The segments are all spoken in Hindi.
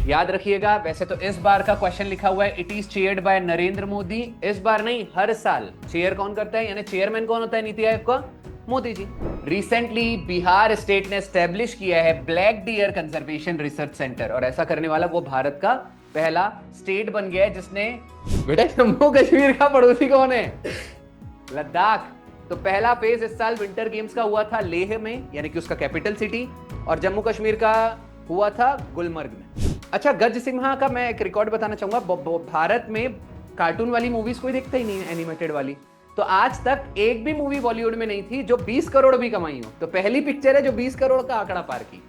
याद रखिएगा, वैसे तो इस बार का क्वेश्चन लिखा हुआ है it is chaired by Narendra Modi. इस बार नहीं, हर साल चेयर कौन करता है, यानी चेयरमैन कौन होता है नीति आयोग का? मोदी जी। रिसेंटली बिहार स्टेट ने एस्टेब्लिश किया है black deer conservation research centre, और ऐसा करने वाला वो भारत का पहला स्टेट बन गया है जिसने। बेटा जम्मू कश्मीर का पड़ोसी कौन है? लद्दाख। तो पहला फेज इस साल विंटर गेम्स का हुआ था लेह में, यानी कि उसका कैपिटल सिटी, और जम्मू कश्मीर का हुआ था गुलमर्ग में। अच्छा, गज सिम्हा का मैं एक रिकॉर्ड बताना चाहूंगा। भारत में कार्टून वाली मूवीज कोई देखता ही नहीं है, एनिमेटेड वाली। तो आज तक एक भी मूवी बॉलीवुड में नहीं थी जो 20 करोड़ भी कमाई हो। तो पहली पिक्चर है जो 20 करोड़ का आंकड़ा पार की।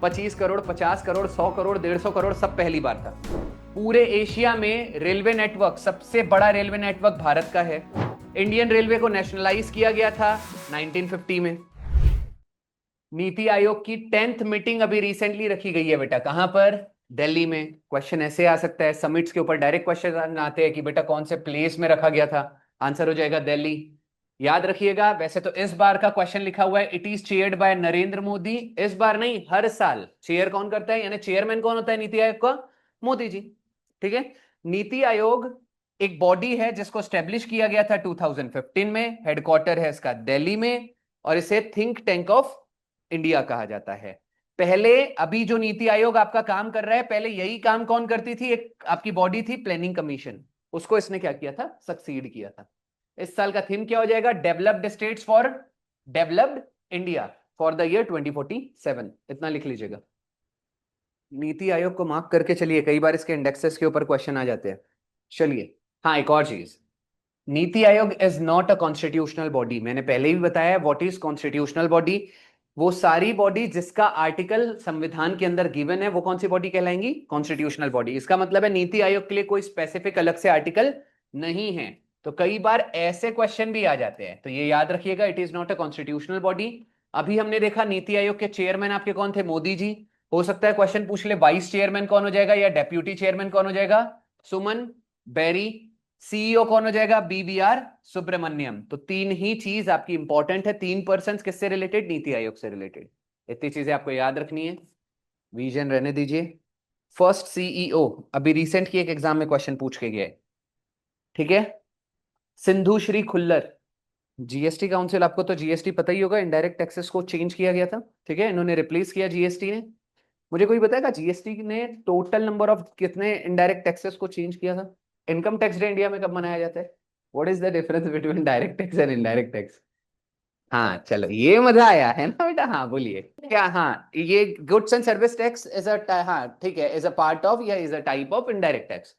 25 करोड़, 50 करोड़, 100 करोड़, 150 करोड़, सब पहली बार था। पूरे एशिया में रेलवे नेटवर्क, सबसे बड़ा रेलवे नेटवर्क भारत का है। इंडियन रेलवे को नेशनलाइज किया गया था 1950 में। नीति आयोग की 10th मीटिंग अभी रिसेंटली रखी गई है बेटा, कहां पर? दिल्ली में। क्वेश्चन ऐसे आ सकता है, समिट्स के ऊपर डायरेक्ट क्वेश्चन आते हैं कि बेटा कौन से प्लेस में रखा गया था। आंसर हो जाएगा दिल्ली। याद रखिएगा, वैसे तो इस बार का क्वेश्चन लिखा हुआ है it is chaired by Narendra Modi. इस बार नहीं, हर साल चेयर कौन करता है, यानी चेयरमैन कौन होता है नीति आयोग का? मोदी जी। ठीक है। नीति आयोग एक बॉडी है जिसको स्टेब्लिश किया गया था 2015 में। हेडक्वार्टर है इसका दिल्ली में, और इसे थिंक टैंक ऑफ इंडिया कहा जाता है। पहले, अभी जो नीति आयोग आपका काम कर रहा है, पहले यही काम कौन करती थी? एक आपकी बॉडी थी प्लानिंग कमीशन, उसको इसने क्या किया था? सक्सीड किया था। इस साल का थीम क्या हो जाएगा? Developed states for developed India for the year 2047। इतना लिख लीजिएगा। नीति आयोग को मार्क करके चलिए, कई बार इसके इंडेक्सेस के ऊपर क्वेश्चन आ जाते हैं। चलिए, हाँ, एक और चीज, NITI Aayog is not a constitutional body. मैंने पहले ही बताया व्हाट इज कॉन्स्टिट्यूशनल बॉडी। वो सारी बॉडी जिसका आर्टिकल संविधान के अंदर गिवन है, वो कौन सी बॉडी कहलाएंगी? Constitutional body. इसका मतलब है नीति आयोग के लिए कोई स्पेसिफिक अलग से आर्टिकल नहीं है। तो कई बार ऐसे क्वेश्चन भी आ जाते हैं, तो ये याद रखिएगा, it is not a constitutional body. अभी हमने देखा नीति आयोग के चेयरमैन आपके कौन थे? मोदी जी। हो सकता है क्वेश्चन पूछ ले वाइस चेयरमैन कौन हो जाएगा या डेप्यूटी चेयरमैन कौन हो जाएगा? सुमन बेरी। सीईओ कौन हो जाएगा? बीवीआर सुब्रमण्यम। तो तीन ही चीज आपकी इंपॉर्टेंट है। 3 पर्सन किससे रिलेटेड? नीति आयोग से रिलेटेड। इतनी चीजें आपको याद रखनी है। विजन रहने दीजिए। फर्स्ट सीईओ अभी रिसेंट की एक एग्जाम में क्वेश्चन पूछ के गया है, ठीक है? सिंधु श्री खुल्लर। जीएसटी काउंसिल, आपको तो जीएसटी पता ही होगा, इनडायरेक्ट टैक्सेस को चेंज किया गया था, ठीक है? इन्होंने रिप्लेस किया जीएसटी ने। मुझे कोई बताएगा जीएसटी ने टोटल नंबर ऑफ कितने इनडायरेक्ट टैक्सेस को चेंज किया था? इनकम टैक्स डे इंडिया में कब मनाया जाता है? What is the difference between direct tax and indirect tax? हाँ चलो, ये मजा आया है ना बेटा? हाँ बोलिए क्या? हाँ, ये goods and service tax is a, हाँ ठीक है, इज अ पार्ट ऑफ या is a type of indirect tax.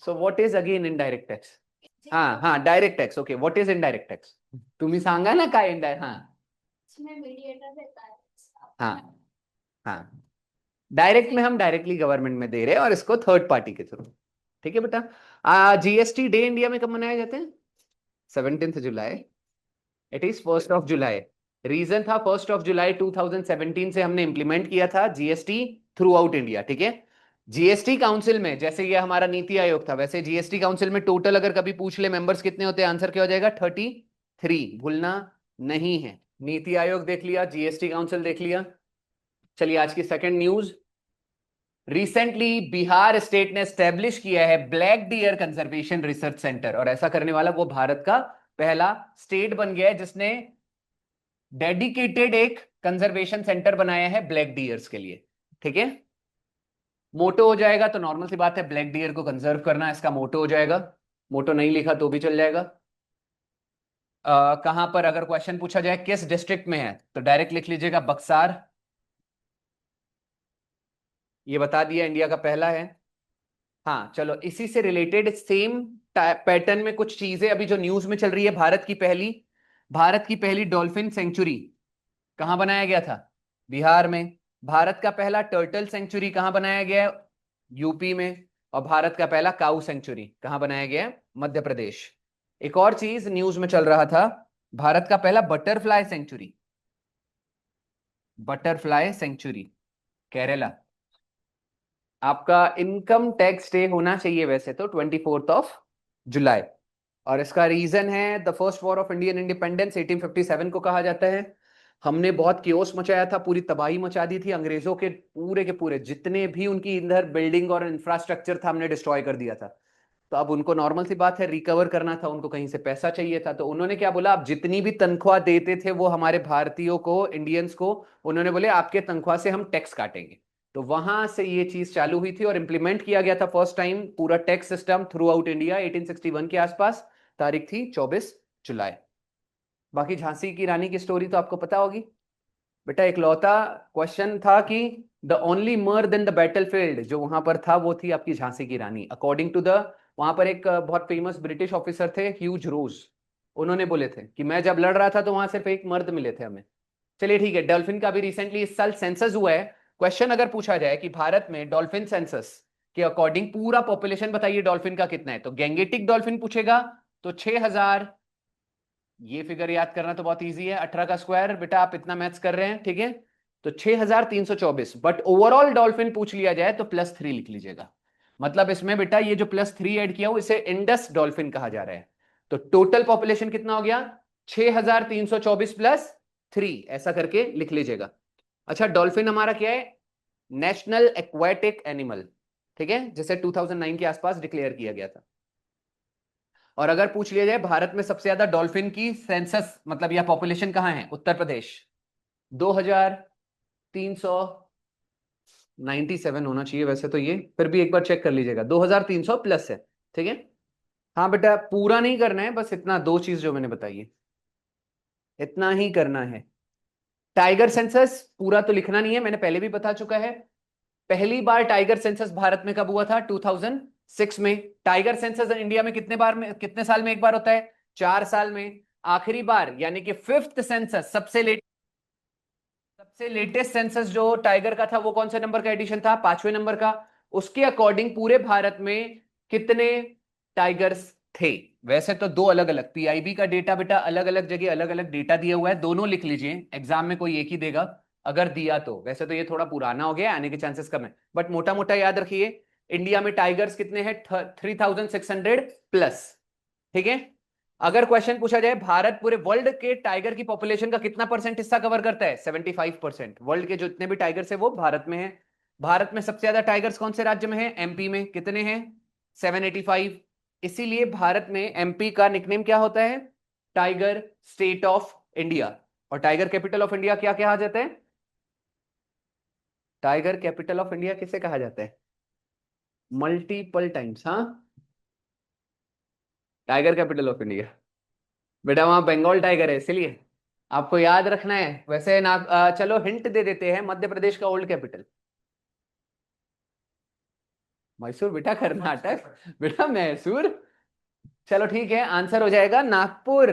So what is again indirect tax? हाँ हाँ, direct tax. Okay, what is indirect tax? तुम्ही सांगा ना काय इनडायरेक्ट? हाँ इसमें मीडिएटर रहता है। हाँ हाँ। डायरेक्ट में हम डायरेक्टली गवर्नमेंट में दे रहे हैं, और इसको थर्ड पार्टी के थ्रू। ठीक है बेटा। जीएसटी डे इंडिया में कब मनाए जाते हैं? 17 जुलाई। It is 1 July. रीजन था 1 जुलाई 2017 से हमने इंप्लीमेंट किया था जीएसटी थ्रू आउट इंडिया, ठीक है? जीएसटी काउंसिल में, जैसे ये हमारा नीति आयोग था, वैसे जीएसटी काउंसिल में टोटल अगर कभी पूछ ले मेंबर्स कितने होते हैं, आंसर क्या हो जाएगा? 33। भूलना नहीं है। नीति आयोग देख लिया, जीएसटी काउंसिल देख लिया। चलिए, आज की second news. Recently Bihar state ने स्टैब्लिश किया है black deer conservation research centre, और ऐसा करने वाला वो भारत का पहला स्टेट बन गया है जिसने डेडिकेटेड एक कंजर्वेशन सेंटर बनाया है ब्लैक डियर्स के लिए, ठीक है? मोटो हो जाएगा तो नॉर्मल सी बात है, ब्लैक डियर को कंजर्व करना इसका मोटो हो जाएगा। मोटो नहीं लिखा तो भी चल जाएगा। कहां पर अगर क्वेश्चन पूछा जाए किस डिस्ट्रिक्ट में है, तो डायरेक्ट लिख लीजिएगा बक्सार। ये बता दिया, इंडिया का पहला है। हाँ चलो, इसी से रिलेटेड सेम पैटर्न में कुछ चीजें अभी जो न्यूज में चल रही है। भारत की पहली डॉल्फिन सेंचुरी कहां बनाया गया था? बिहार में। भारत का पहला टर्टल सेंचुरी कहां बनाया गया है? यूपी में। और भारत का पहला काऊ सेंचुरी कहां बनाया गया है? मध्य प्रदेश। एक और चीज न्यूज में चल रहा था, भारत का पहला बटरफ्लाई सेंचुरी केरला। आपका इनकम टैक्स डे होना चाहिए वैसे तो 24 जुलाई। और इसका रीजन है the first war of Indian independence 1857 को कहा जाता है। हमने बहुत केओस मचाया था, पूरी तबाही मचा दी थी, अंग्रेजों के पूरे जितने भी उनकी इधर बिल्डिंग और इंफ्रास्ट्रक्चर था हमने डिस्ट्रॉय कर दिया था। तो अब उनको नॉर्मल सी बात है, रिकवर करना था, उनको कहीं से पैसा चाहिए था। तो उन्होंने क्या बोला, आप जितनी भी तनख्वाह देते थे वो हमारे भारतीयों को, इंडियंस को, उन्होंने बोले आपके तनख्वाह से हम टैक्स काटेंगे। तो वहां से ये चीज चालू हुई थी और इंप्लीमेंट किया गया था फर्स्ट टाइम पूरा tax system through out India 1861 के आसपास। तारीख थी 24 जुलाई। बाकी झांसी की रानी की स्टोरी तो आपको पता होगी। बेटा इकलौता क्वेश्चन था कि द ओनली मर्द इन द बैटलफील्ड जो वहां पर था वो थी आपकी झांसी की रानी, अकॉर्डिंग टू द, वहां पर एक बहुत फेमस ब्रिटिश ऑफिसर थे ह्यूज रोज, उन्होंने बोले थे कि मैं जब लड़ रहा था तो वहां सिर्फ एक मर्द मिले थे हमें। चलिए ठीक है, डॉल्फिन का भी रिसेंटली इस साल सेंसस हुआ है। क्वेश्चन अगर पूछा जाए कि भारत में डॉल्फिन सेंसस के अकॉर्डिंग पूरा पॉपुलेशन बताइए डॉल्फिन का कितना है, तो गैंगेटिक डॉल्फिन पूछेगा तो 6,000। ये फिगर याद करना तो बहुत इजी है, 18 का स्क्वायर, बेटा आप इतना मैथ्स कर रहे हैं ठीक है। तो 6,324, बट ओवरऑल डॉल्फिन पूछ लिया जाए तो +3 लिख लीजिएगा। मतलब इसमें बेटा ये जो +3 ऐड किया हूं इसे इंडस डॉल्फिन कहा जा रहा है। तो टोटल पॉपुलेशन कितना हो गया, 6,324 + 3, ऐसा करके लिख लीजिएगा। अच्छा, डॉल्फिन हमारा क्या है, नेशनल एक्वाटिक एनिमल, ठीक है, जिसे 2009 के आसपास डिक्लेयर किया गया था। और अगर पूछ लिया जाए भारत में सबसे ज्यादा डॉल्फिन की सेंसस मतलब या पॉपुलेशन कहां है, उत्तर प्रदेश, 2,397 होना चाहिए वैसे तो, ये फिर भी एक बार चेक कर लीजिएगा, 2,300 प्लस है, ठीक है। हाँ बेटा पूरा नहीं करना है, बस इतना, दो चीज जो मैंने बताई है इतना ही करना है। टाइगर सेंसस पूरा तो लिखना नहीं है, मैंने पहले भी बता चुका है। पहली बार टाइगर सेंसस भारत में कब हुआ था, 2006 में। टाइगर सेंसस इंडिया में कितने बार में, कितने साल में एक बार होता है, 4 साल में। आखिरी बार यानी कि फिफ्थ सेंसस, सबसे लेटेस्ट सेंसस जो टाइगर का था वो कौन से नंबर का एडिशन था, 5वें नंबर का। उसके अकॉर्डिंग पूरे भारत में कितने टाइगर्स थे। वैसे तो दो अलग अलग पीआईबी का डेटा बेटा, अलग अलग जगह अलग अलग डेटा दिया हुआ है, दोनों लिख लीजिए, एग्जाम में कोई एक ही देगा अगर दिया तो। वैसे तो ये थोड़ा पुराना हो गया, आने के चांसेस कम है, बट मोटा मोटा याद रखिए, इंडिया में टाइगर्स कितने हैं, 3,600 प्लस, ठीक है। अगर क्वेश्चन पूछा जाए भारत पूरे वर्ल्ड के टाइगर की पॉपुलेशन का कितना परसेंट हिस्सा कवर करता है, 75%। वर्ल्ड के जितने भी टाइगर्स है वो भारत में है। भारत में सबसे ज्यादा टाइगर्स कौन से राज्य में है, एमपी में, कितने हैं, 785। इसीलिए भारत में एमपी का निकनेम क्या होता है, टाइगर स्टेट ऑफ इंडिया। और टाइगर कैपिटल ऑफ इंडिया क्या कहा जाता है, टाइगर कैपिटल ऑफ इंडिया किसे कहा जाता है, मल्टीपल टाइम्स, हाँ, टाइगर कैपिटल ऑफ इंडिया। बेटा वहां बंगाल टाइगर है इसलिए आपको याद रखना है। वैसे ना चलो हिंट दे देते हैं, मध्य प्रदेश का ओल्ड कैपिटल मैसूर, बेटा कर्नाटक, बेटा मैसूर। चलो ठीक है, आंसर हो जाएगा नागपुर।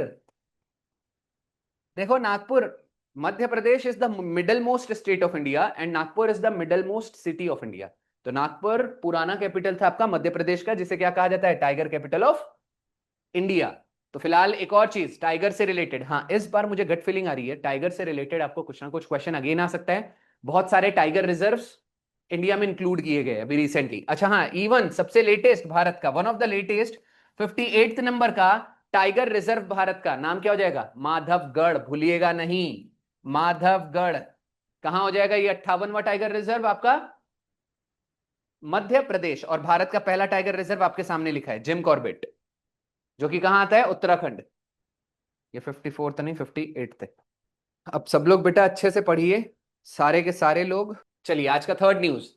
देखो Nagpur, Madhya Pradesh is the middle most state of India and Nagpur is the middle most city of India. तो नागपुर पुराना कैपिटल था आपका मध्य प्रदेश का, जिसे क्या कहा जाता है, टाइगर कैपिटल ऑफ इंडिया। तो फिलहाल एक और चीज टाइगर से रिलेटेड, हाँ इस बार मुझे गट फीलिंग आ रही है टाइगर से रिलेटेड आपको कुछ ना कुछ क्वेश्चन अगेन आ सकता है। बहुत सारे टाइगर रिजर्व्स इंडिया में इंक्लूड किए गए अभी रिसेंटली। अच्छा हाँ, इवन सबसे लेटेस्ट भारत का, one of the latest 58 number का टाइगर रिजर्व भारत का नाम क्या हो जाएगा, माधवगढ़, भूलिएगा नहीं, माधवगढ़। कहां हो जाएगा ये 58वां टाइगर रिजर्व आपका, मध्य प्रदेश। और भारत का पहला टाइगर रिजर्व आपके सामने लिखा है जिम कॉर्बेट, जो कि कहां आता है, उत्तराखंड। ये 54 नहीं 58 थे। अब सब लोग बेटा अच्छे से पढ़िए, सारे के सारे लोग। चलिए आज का थर्ड न्यूज,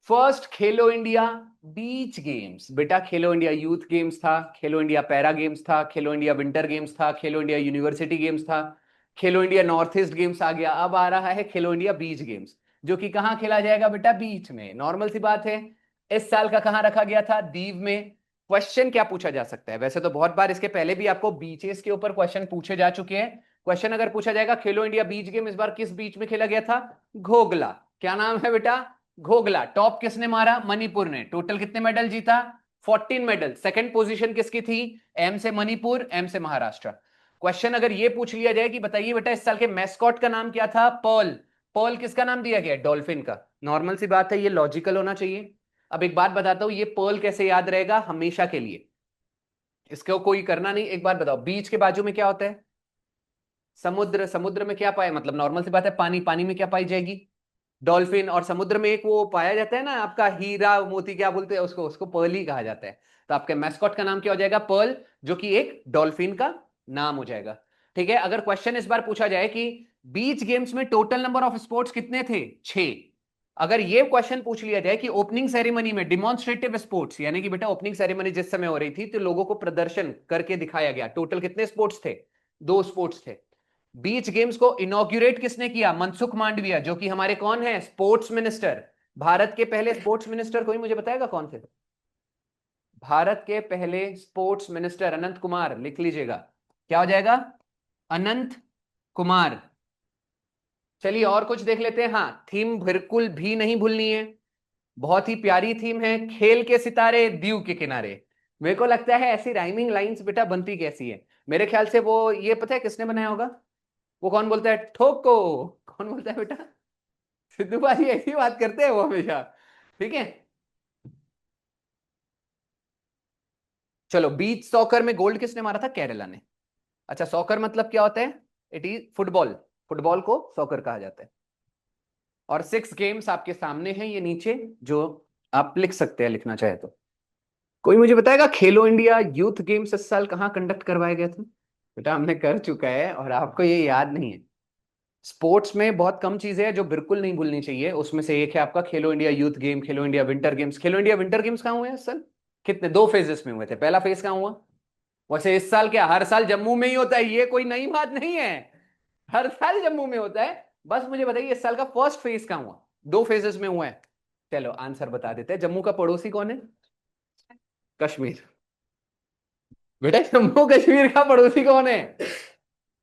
फर्स्ट खेलो इंडिया बीच गेम्स। बेटा खेलो इंडिया यूथ गेम्स था, खेलो इंडिया पैरा गेम्स था, खेलो इंडिया विंटर गेम्स था, खेलो इंडिया यूनिवर्सिटी गेम्स था, खेलो इंडिया नॉर्थ ईस्ट गेम्स आ गया, अब आ रहा है खेलो इंडिया बीच गेम्स, जो कि कहां खेला जाएगा बेटा, बीच में। नॉर्मल सी बात है, इस साल का कहां रखा गया था, दीव में। क्वेश्चन क्या पूछा जा सकता है, वैसे तो बहुत बार इसके पहले भी आपको बीचेस के ऊपर क्वेश्चन पूछे जा चुके हैं। क्वेश्चन अगर पूछा जाएगा खेलो इंडिया बीच गेम इस बार किस बीच में खेला गया था, घोगला। क्या नाम है बेटा, घोगला। टॉप किसने मारा, मणिपुर ने। टोटल कितने मेडल जीता, 14 मेडल। सेकंड पोजीशन किसकी थी, एम से मणिपुर, एम से महाराष्ट्र। क्वेश्चन अगर ये पूछ लिया जाए कि बताइए बेटा इस साल के मैस्कॉट का नाम क्या था, पर्ल। पर्ल किसका नाम दिया गया, डॉल्फिन का। नॉर्मल सी बात है, ये लॉजिकल होना चाहिए। अब एक बात बताता हूं, ये पर्ल कैसे याद रहेगा हमेशा के लिए, इसको कोई करना नहीं। एक बात बताओ, बीच के बाजू में क्या होता है, समुद्र, समुद्र में क्या पाए, मतलब नॉर्मल सी बात है, पानी, पानी में क्या पाई जाएगी, डॉल्फिन। और समुद्र में एक वो पाया जाता है ना आपका हीरा मोती, क्या बोलते हैं उसको, उसको पर्ल ही कहा जाता है। तो आपके मैस्कॉट का नाम क्या हो जाएगा, पर्ल, जो कि एक डॉल्फिन का नाम हो जाएगा। ठीक है, अगर क्वेश्चन इस बार पूछा जाए कि बीच गेम्स में टोटल नंबर ऑफ स्पोर्ट्स कितने थे, 6। अगर ये क्वेश्चन पूछ लिया जाए कि ओपनिंग सेरेमनी में डिमॉन्स्ट्रेटिव स्पोर्ट्स, यानी कि बेटा ओपनिंग सेरेमनी जिस समय हो रही थी तो लोगों को प्रदर्शन करके दिखाया गया, टोटल कितने स्पोर्ट्स थे, 2 स्पोर्ट्स थे। बीच गेम्स को इनॉग्यूरेट किसने किया, मनसुख मांडविया, जो कि हमारे कौन है, स्पोर्ट्स मिनिस्टर। भारत के पहले स्पोर्ट्स मिनिस्टर कोई मुझे बताएगा कौन थे, भारत के पहले स्पोर्ट्स मिनिस्टर अनंत कुमार, लिख लीजिएगा, क्या हो जाएगा, अनंत कुमार। चलिए और कुछ देख लेते हैं। हाँ, थीम बिल्कुल भी नहीं भूलनी है, बहुत ही प्यारी थीम है, खेल के सितारे दीव के किनारे। मेरे को लगता है ऐसी राइमिंग लाइंस बेटा बनती कैसी है, मेरे ख्याल से वो, ये पता है किसने बनाया होगा, वो कौन बोलता है ठोको, कौन बोलता है बेटा, सिद्धू बाजी ऐसी बात करते हैं वो हमेशा। ठीक है, चलो, बीच सॉकर में गोल्ड किसने मारा था, केरला ने। अच्छा, सॉकर मतलब क्या होता है, इट इज फुटबॉल, फुटबॉल को सॉकर कहा जाता है। और 6 गेम्स आपके सामने हैं ये नीचे, जो आप लिख सकते हैं लिखना चाहे तो। कोई मुझे बताएगा खेलो इंडिया यूथ गेम्स इस साल कहाँ कंडक्ट करवाया गया था, बेटा हमने कर चुका है और आपको ये याद नहीं है। स्पोर्ट्स में बहुत कम चीजें हैं जो बिल्कुल नहीं भूलनी चाहिए, उसमें से एक है आपका खेलो इंडिया यूथ गेम, खेलो इंडिया विंटर गेम्स। खेलो इंडिया विंटर गेम्स कहाँ हुए हैं इस साल, कितने, 2 फेजेस में हुए थे, पहला फेज कहाँ हुआ, वैसे इस साल क्या, हर साल जम्मू में ही होता है, ये कोई नई बात नहीं है, हर साल जम्मू में होता है। बस मुझे बताइए इस साल का फर्स्ट फेज कहाँ हुआ, 2 फेजेस में हुआ है। चलो आंसर बता देते हैं, जम्मू का पड़ोसी कौन है, कश्मीर। बेटा जम्मू कश्मीर का पड़ोसी कौन है,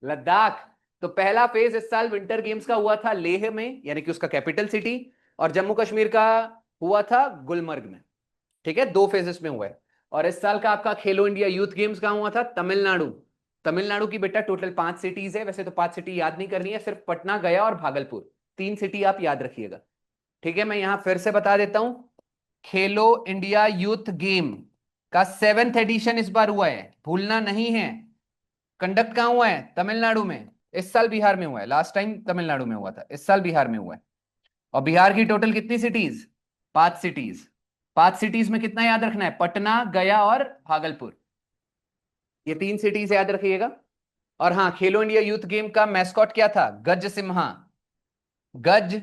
लद्दाख। तो पहला फेज इस साल विंटर गेम्स का हुआ था लेह में, यानी कि उसका कैपिटल सिटी, और जम्मू कश्मीर का हुआ था गुलमर्ग में। ठीक है, 2 फेजेस में हुआ है। और इस साल का आपका खेलो इंडिया यूथ गेम्स कहाँ हुआ था, तमिलनाडु। तमिलनाडु की बेटा टोटल 5 सिटीज है, वैसे तो 5 सिटी याद नहीं करनी है, सिर्फ पटना, गया और भागलपुर, 3 सिटी आप याद रखिएगा। ठीक है, मैं यहां फिर से बता देता हूं, खेलो इंडिया यूथ गेम का 7th एडिशन इस बार हुआ है, भूलना नहीं है। कंडक्ट कहां हुआ है, तमिलनाडु में। इस साल बिहार में हुआ है, लास्ट टाइम तमिलनाडु में हुआ था, इस साल बिहार में हुआ है। और बिहार की टोटल कितनी सिटीज, 5 सिटीज। 5 सिटीज में कितना याद रखना है, पटना, गया और भागलपुर, ये 3 सिटीज याद रखिएगा। और हाँ, खेलो इंडिया यूथ गेम का मैस्कॉट क्या था, गज सिम्हा, गज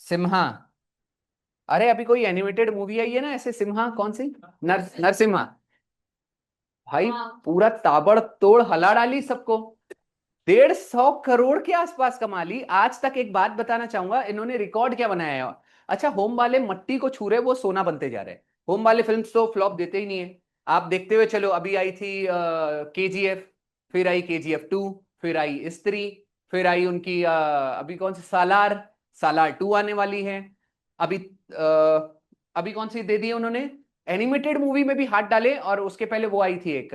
सिम्हा। अरे अभी कोई एनिमेटेड मूवी आई है ना ऐसे, सिम्हा कौन सी, नरसिम्हा। भाई पूरा ताबड़तोड़ हला डाली सबको, 150 करोड़ के आसपास कमा ली। आज तक एक बात बताना चाहूंगा, इन्होंने रिकॉर्ड क्या बनाया है। अच्छा, होम वाले मट्टी को छू रहे, वो सोना बनते जा रहे हैं। होम वाले फिल्म तो फ्लॉप देते ही नहीं है, आप देखते हुए चलो, अभी आई थी केजीएफ, फिर आई केजीएफ 2, फिर आई स्त्री, फिर आई उनकी अभी कौन सी सालार, सालार 2 आने वाली है। अभी अभी कौन सी दे दी है उन्होंने, एनिमेटेड मूवी में भी हाथ डाले। और उसके पहले वो आई थी एक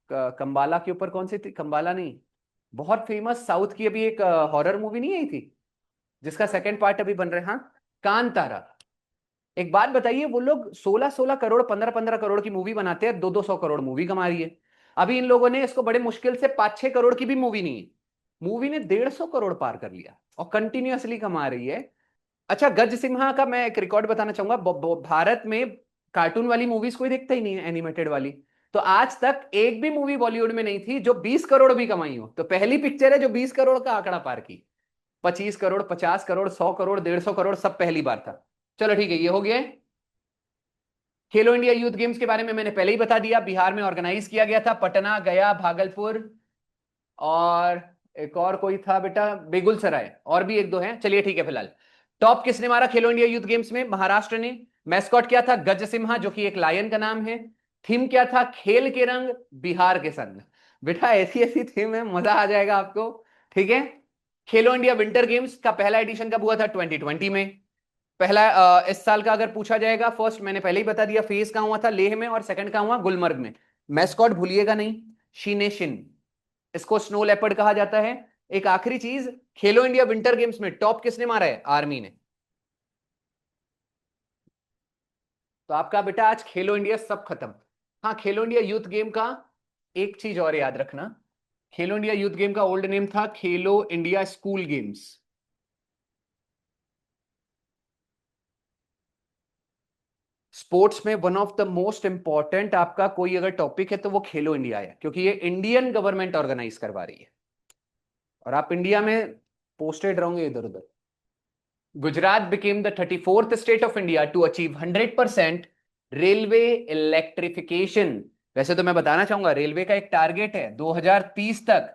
कंबाला के ऊपर, कौन सी थी, कंबाला नहीं, बहुत फेमस साउथ की अभी एक हॉरर मूवी नहीं आई थी, जिसका सेकंड पार्ट अभी बन रहा है, हाँ, कांतारा। एक बात बताइए, वो लोग 16-16 करोड़, 15-15 करोड़ की मूवी बनाते हैं, 200-200 करोड़ मूवी कमा रही है। अभी इन लोगों ने इसको बड़े मुश्किल से 5-6 करोड़ की भी मूवी नहीं है, मूवी ने 150 करोड़ पार कर लिया और कंटिन्यूअसली कमा रही है। अच्छा, गज सिम्हा का मैं एक रिकॉर्ड बताना चाहूंगा, भारत में कार्टून वाली मूवीज कोई देखता ही नहीं है, एनिमेटेड वाली। तो आज तक एक भी मूवी बॉलीवुड में नहीं थी जो 20 करोड़ भी कमाई हो, तो पहली पिक्चर है जो 20 करोड़ का आंकड़ा पार की। 25 करोड़, 50 करोड़, 100 करोड़, 150 करोड़, सब पहली बार था। चलो ठीक है, ये हो गया। खेलो इंडिया यूथ गेम्स के बारे में मैंने पहले ही बता दिया, बिहार में ऑर्गेनाइज किया गया था, पटना, गया, भागलपुर, और एक और कोई था बेटा, बेगुसराय, और भी एक दो हैं। चलिए ठीक है, फिलहाल टॉप किसने मारा खेलो इंडिया यूथ गेम्स में, महाराष्ट्र ने। मैस्कॉट क्या था, गज सिम्हा, जो कि एक लायन का नाम है। थीम क्या था, खेल के रंग बिहार के संग। बेटा ऐसी ऐसी थीम है, मजा आ जाएगा आपको। ठीक है, खेलो इंडिया विंटर गेम्स का पहला एडिशन कब हुआ था, 2020 में। पहला इस साल का अगर पूछा जाएगा, फर्स्ट मैंने पहले ही बता दिया, फेज कहां हुआ था, लेह में, और सेकंड कहां हुआ, गुलमर्ग में। मैस्कॉट भूलिएगा नहीं, शिनेशिन, इसको स्नो लेपर्ड कहा जाता है। एक आखिरी चीज, खेलो इंडिया विंटर गेम्स में टॉप किसने मारा है, आर्मी ने। तो आपका बेटा आज खेलो इंडिया सब खत्म। हाँ, खेलो इंडिया यूथ गेम का एक चीज और याद रखना, खेलो इंडिया यूथ गेम का ओल्ड नेम था खेलो इंडिया स्कूल गेम्स। स्पोर्ट्स में one of the most important आपका कोई अगर टॉपिक है तो वो खेलो इंडिया है, क्योंकि ये इंडियन गवर्नमेंट ऑर्गेनाइज करवा रही है और आप इंडिया में पोस्टेड रहोगे इधर उधर। Gujarat became the 34th state of India to achieve 100% railway electrification. वैसे तो मैं बताना चाहूंगा रेलवे का एक टारगेट है 2030 तक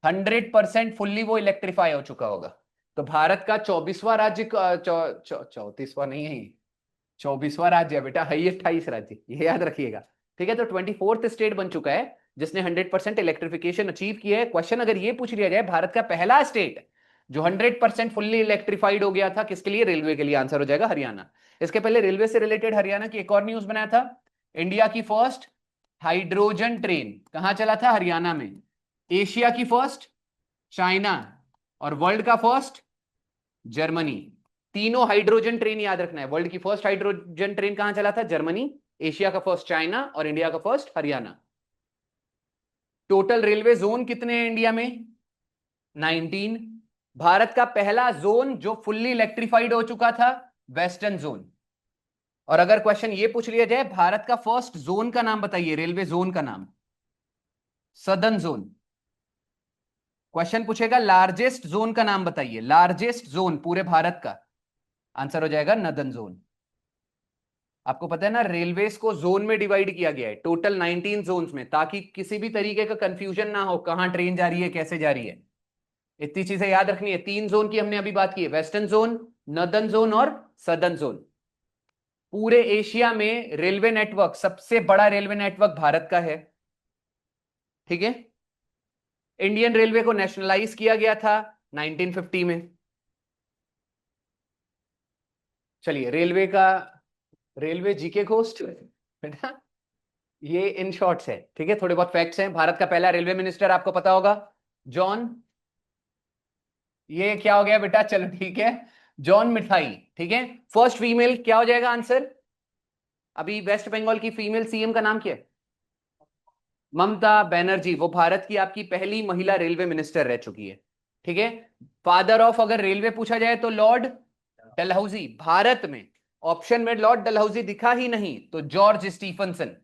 100% फुल्ली वो इलेक्ट्रीफाई हो चुका होगा। तो भारत का 24वां राज्य 34वां नहीं है, 24वां राज्य है बेटा, है 28 राज्य, ये याद रखिएगा। ठीक है, तो 24th स्टेट बन चुका है जिसने 100% इलेक्ट्रिफिकेशन अचीव किया है। क्वेश्चन अगर ये पूछ लिया जाए भारत का पहला स्टेट जो 100% फुल्ली इलेक्ट्रिफाइड हो गया था किसके लिए, रेलवे के लिए, आंसर हो जाएगा हरियाणा। इसके पहले रेलवे से रिलेटेड हरियाणा की एक और न्यूज बनाया था। इंडिया की फर्स्ट हाइड्रोजन ट्रेन कहां चला था, हरियाणा में। एशिया की फर्स्ट चाइना और वर्ल्ड का फर्स्ट जर्मनी। तीनों हाइड्रोजन ट्रेन याद रखना है। वर्ल्ड की फर्स्ट हाइड्रोजन ट्रेन कहां चला था, जर्मनी। एशिया का फर्स्ट चाइना और इंडिया का first Haryana. Total railway zone कितने हैं इंडिया में, 19। भारत का पहला जोन जो फुल्ली इलेक्ट्रिफाइड हो चुका था, वेस्टर्न जोन। और अगर क्वेश्चन ये पूछ लिया जाए भारत का फर्स्ट जोन का नाम बताइए, रेलवे जोन का नाम, सदर्न जोन। क्वेश्चन पूछेगा लार्जेस्ट जोन का नाम बताइए, लार्जेस्ट जोन पूरे भारत का, आंसर हो जाएगा नदन जोन। आपको पता है ना रेलवेज को जोन में डिवाइड किया गया है टोटल 19 जोन्स में, ताकि किसी भी तरीके का कंफ्यूजन ना हो कहां ट्रेन जा रही है कैसे जा रही है। इतनी चीजें याद रखनी है। 3 जोन की हमने अभी बात की है, वेस्टर्न जोन, नदर्न जोन और सदर्न जोन। पूरे एशिया में रेलवे नेटवर्क, सबसे बड़ा रेलवे नेटवर्क भारत का है। ठीक है, इंडियन रेलवे को नेशनलाइज किया गया था 1950 में। चलिए रेलवे जीके घोस्ट बेटा, ये इन शॉर्ट्स है। ठीक है, थोड़े बहुत फैक्ट्स हैं। भारत का पहला रेलवे मिनिस्टर आपको पता होगा, जॉन, ये क्या हो गया बेटा, चलो ठीक है, जॉन मिठाई। ठीक है, फर्स्ट फीमेल क्या हो जाएगा आंसर। अभी वेस्ट बंगाल की फीमेल सीएम का नाम क्या है, ममता बनर्जी। वो भारत की आपकी पहली महिला रेलवे मिनिस्टर रह चुकी है। ठीक है, फादर ऑफ अगर रेलवे पूछा जाए तो लॉर्ड डलहौजी। भारत में ऑप्शन में लॉर्ड डलहौजी दिखा ही नहीं तो जॉर्ज स्टीफनसन।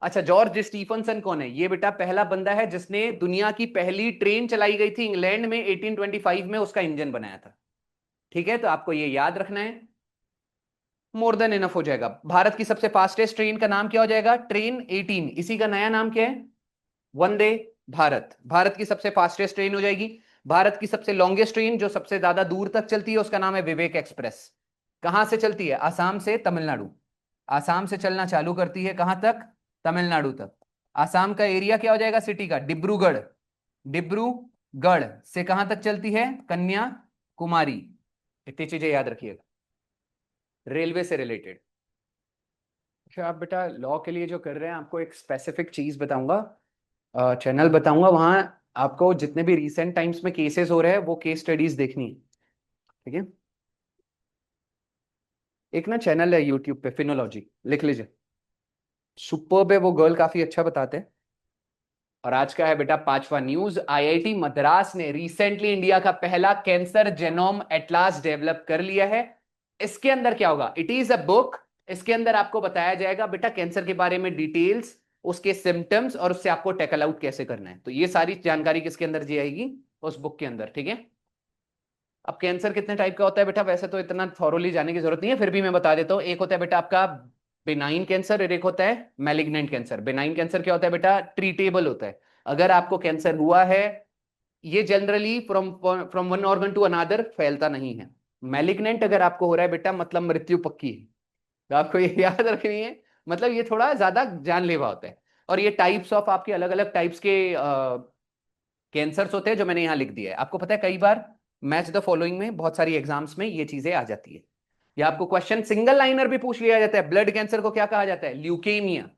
अच्छा, जॉर्ज स्टीफनसन कौन है, ये बेटा पहला बंदा है जिसने दुनिया की पहली ट्रेन चलाई गई थी इंग्लैंड में 1825 में, उसका इंजन बनाया था। ठीक है, तो आपको ये याद रखना है, मोर देन इनफ हो जाएगा। भारत की सबसे फास्टेस्ट ट्रेन का नाम क्या हो जाएगा, ट्रेन 18, इसी का नया नाम क्या है, वंदे भारत। भारत की सबसे फास्टेस्ट ट्रेन हो जाएगी। भारत की सबसे लॉन्गेस्ट ट्रेन जो सबसे ज्यादा दूर तक चलती है उसका नाम है विवेक एक्सप्रेस। कहां से चलती है, आसाम से तमिलनाडु। आसाम से चलना चालू करती है कहां तक, तमिलनाडु तक। आसाम का एरिया क्या हो जाएगा सिटी का, डिब्रूगढ़। डिब्रूगढ़ से कहां तक चलती है, कन्याकुमारी। इतनी चीजें याद रखिएगा रेलवे से रिलेटेड। अच्छा, आप बेटा लॉ के लिए जो कर रहे हैं, आपको एक स्पेसिफिक चीज बताऊंगा, चैनल बताऊंगा, वहां आपको जितने भी रिसेंट टाइम्स में केसेस हो रहे हैं वो केस स्टडीज देखनी है। ठीक है, एक ना चैनल है यूट्यूब पे, फिनोलॉजी, लिख लीजिए, सुपर्ब है, वो गर्ल काफी अच्छा बताते हैं। और आज का है बेटा 5वां न्यूज, आईआईटी मद्रास ने रिसेंटली इंडिया का पहला कैंसर जेनोम एटलास डेवलप कर लिया है। इसके अंदर क्या होगा, इट इज अ बुक। इसके अंदर आपको बताया जाएगा बेटा कैंसर के बारे में डिटेल्स, उसके सिम्टम्स और उससे आपको टैकल आउट कैसे करना है। तो ये सारी जानकारी किसके अंदर जी आएगी, उस बुक के अंदर। ठीक है, अब कैंसर कितने टाइप का होता है बेटा, वैसे तो इतना थॉरोली जाने की जरूरत नहीं है, फिर भी मैं बता देता हूं। एक होता है बेटा आपका बिनाइन कैंसर और एक होता है मैलिग्नेंट कैंसर। बिनाइन कैंसर क्या होता है बेटा, ट्रीटेबल होता है। अगर आपको कैंसर हुआ है, ये generally from from one organ to another फैलता नहीं है। मैलिग्नेंट अगर आपको हो रहा है बेटा, मतलब मृत्यु पक्की है। तो आपको ये याद रखनी है, मतलब ये थोड़ा ज्यादा जानलेवा होता है। और ये टाइप्स ऑफ आपके अलग अलग टाइप्स के कैंसर्स होते हैं जो मैंने यहां लिख दिया है। आपको पता है कई बार मैच द फॉलोइंग में बहुत सारी एग्जाम्स में ये चीजें आ जाती है। या आपको क्वेश्चन सिंगल लाइनर भी पूछ लिया जाता है, ब्लड कैंसर को क्या कहा जाता है, ल्यूकेमिया।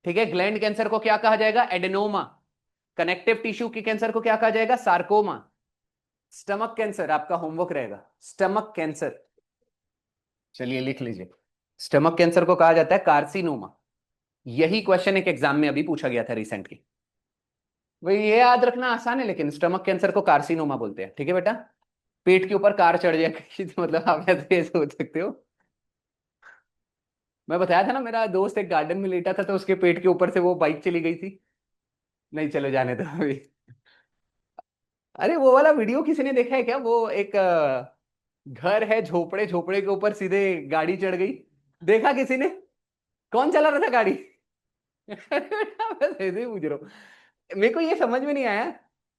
ठीक है, ग्लैंड कैंसर को क्या कहा जाएगा, एडेनोमा। कनेक्टिव टिश्यू के कैंसर को क्या कहा जाएगा, सार्कोमा। स्टमक कैंसर आपका होमवर्क रहेगा, स्टमक कैंसर, चलिए लिख लीजिए, स्टमक कैंसर को कहा जाता है कार्सिनोमा। यही क्वेश्चन एक एग्जाम में अभी पूछा गया था रिसेंटली। भाई ये याद रखना आसान है, लेकिन स्टमक कैंसर को कार्सिनोमा बोलते हैं, ठीक है बेटा। पेट के ऊपर कार चढ़ जाए किसी तो मतलब आप ऐसे ये सोच सकते हो। मैं बताया था ना, मेरा दोस्त एक गार्डन में लेटा था तो उसके पेट के ऊपर से वो बाइक चली गई थी। नहीं चलो जाने दो अभी। अरे वो वाला वीडियो किसी ने देखा है क्या? वो एक घर है, झोपड़े, झोपड़े के ऊपर सीधे गाड़ी चढ़ गई। देखा किसी ने? कौन चला रहा था गाड़ी? बस ऐसे ही पूछ रहा हूँ। मेरे को ये समझ में नहीं आया,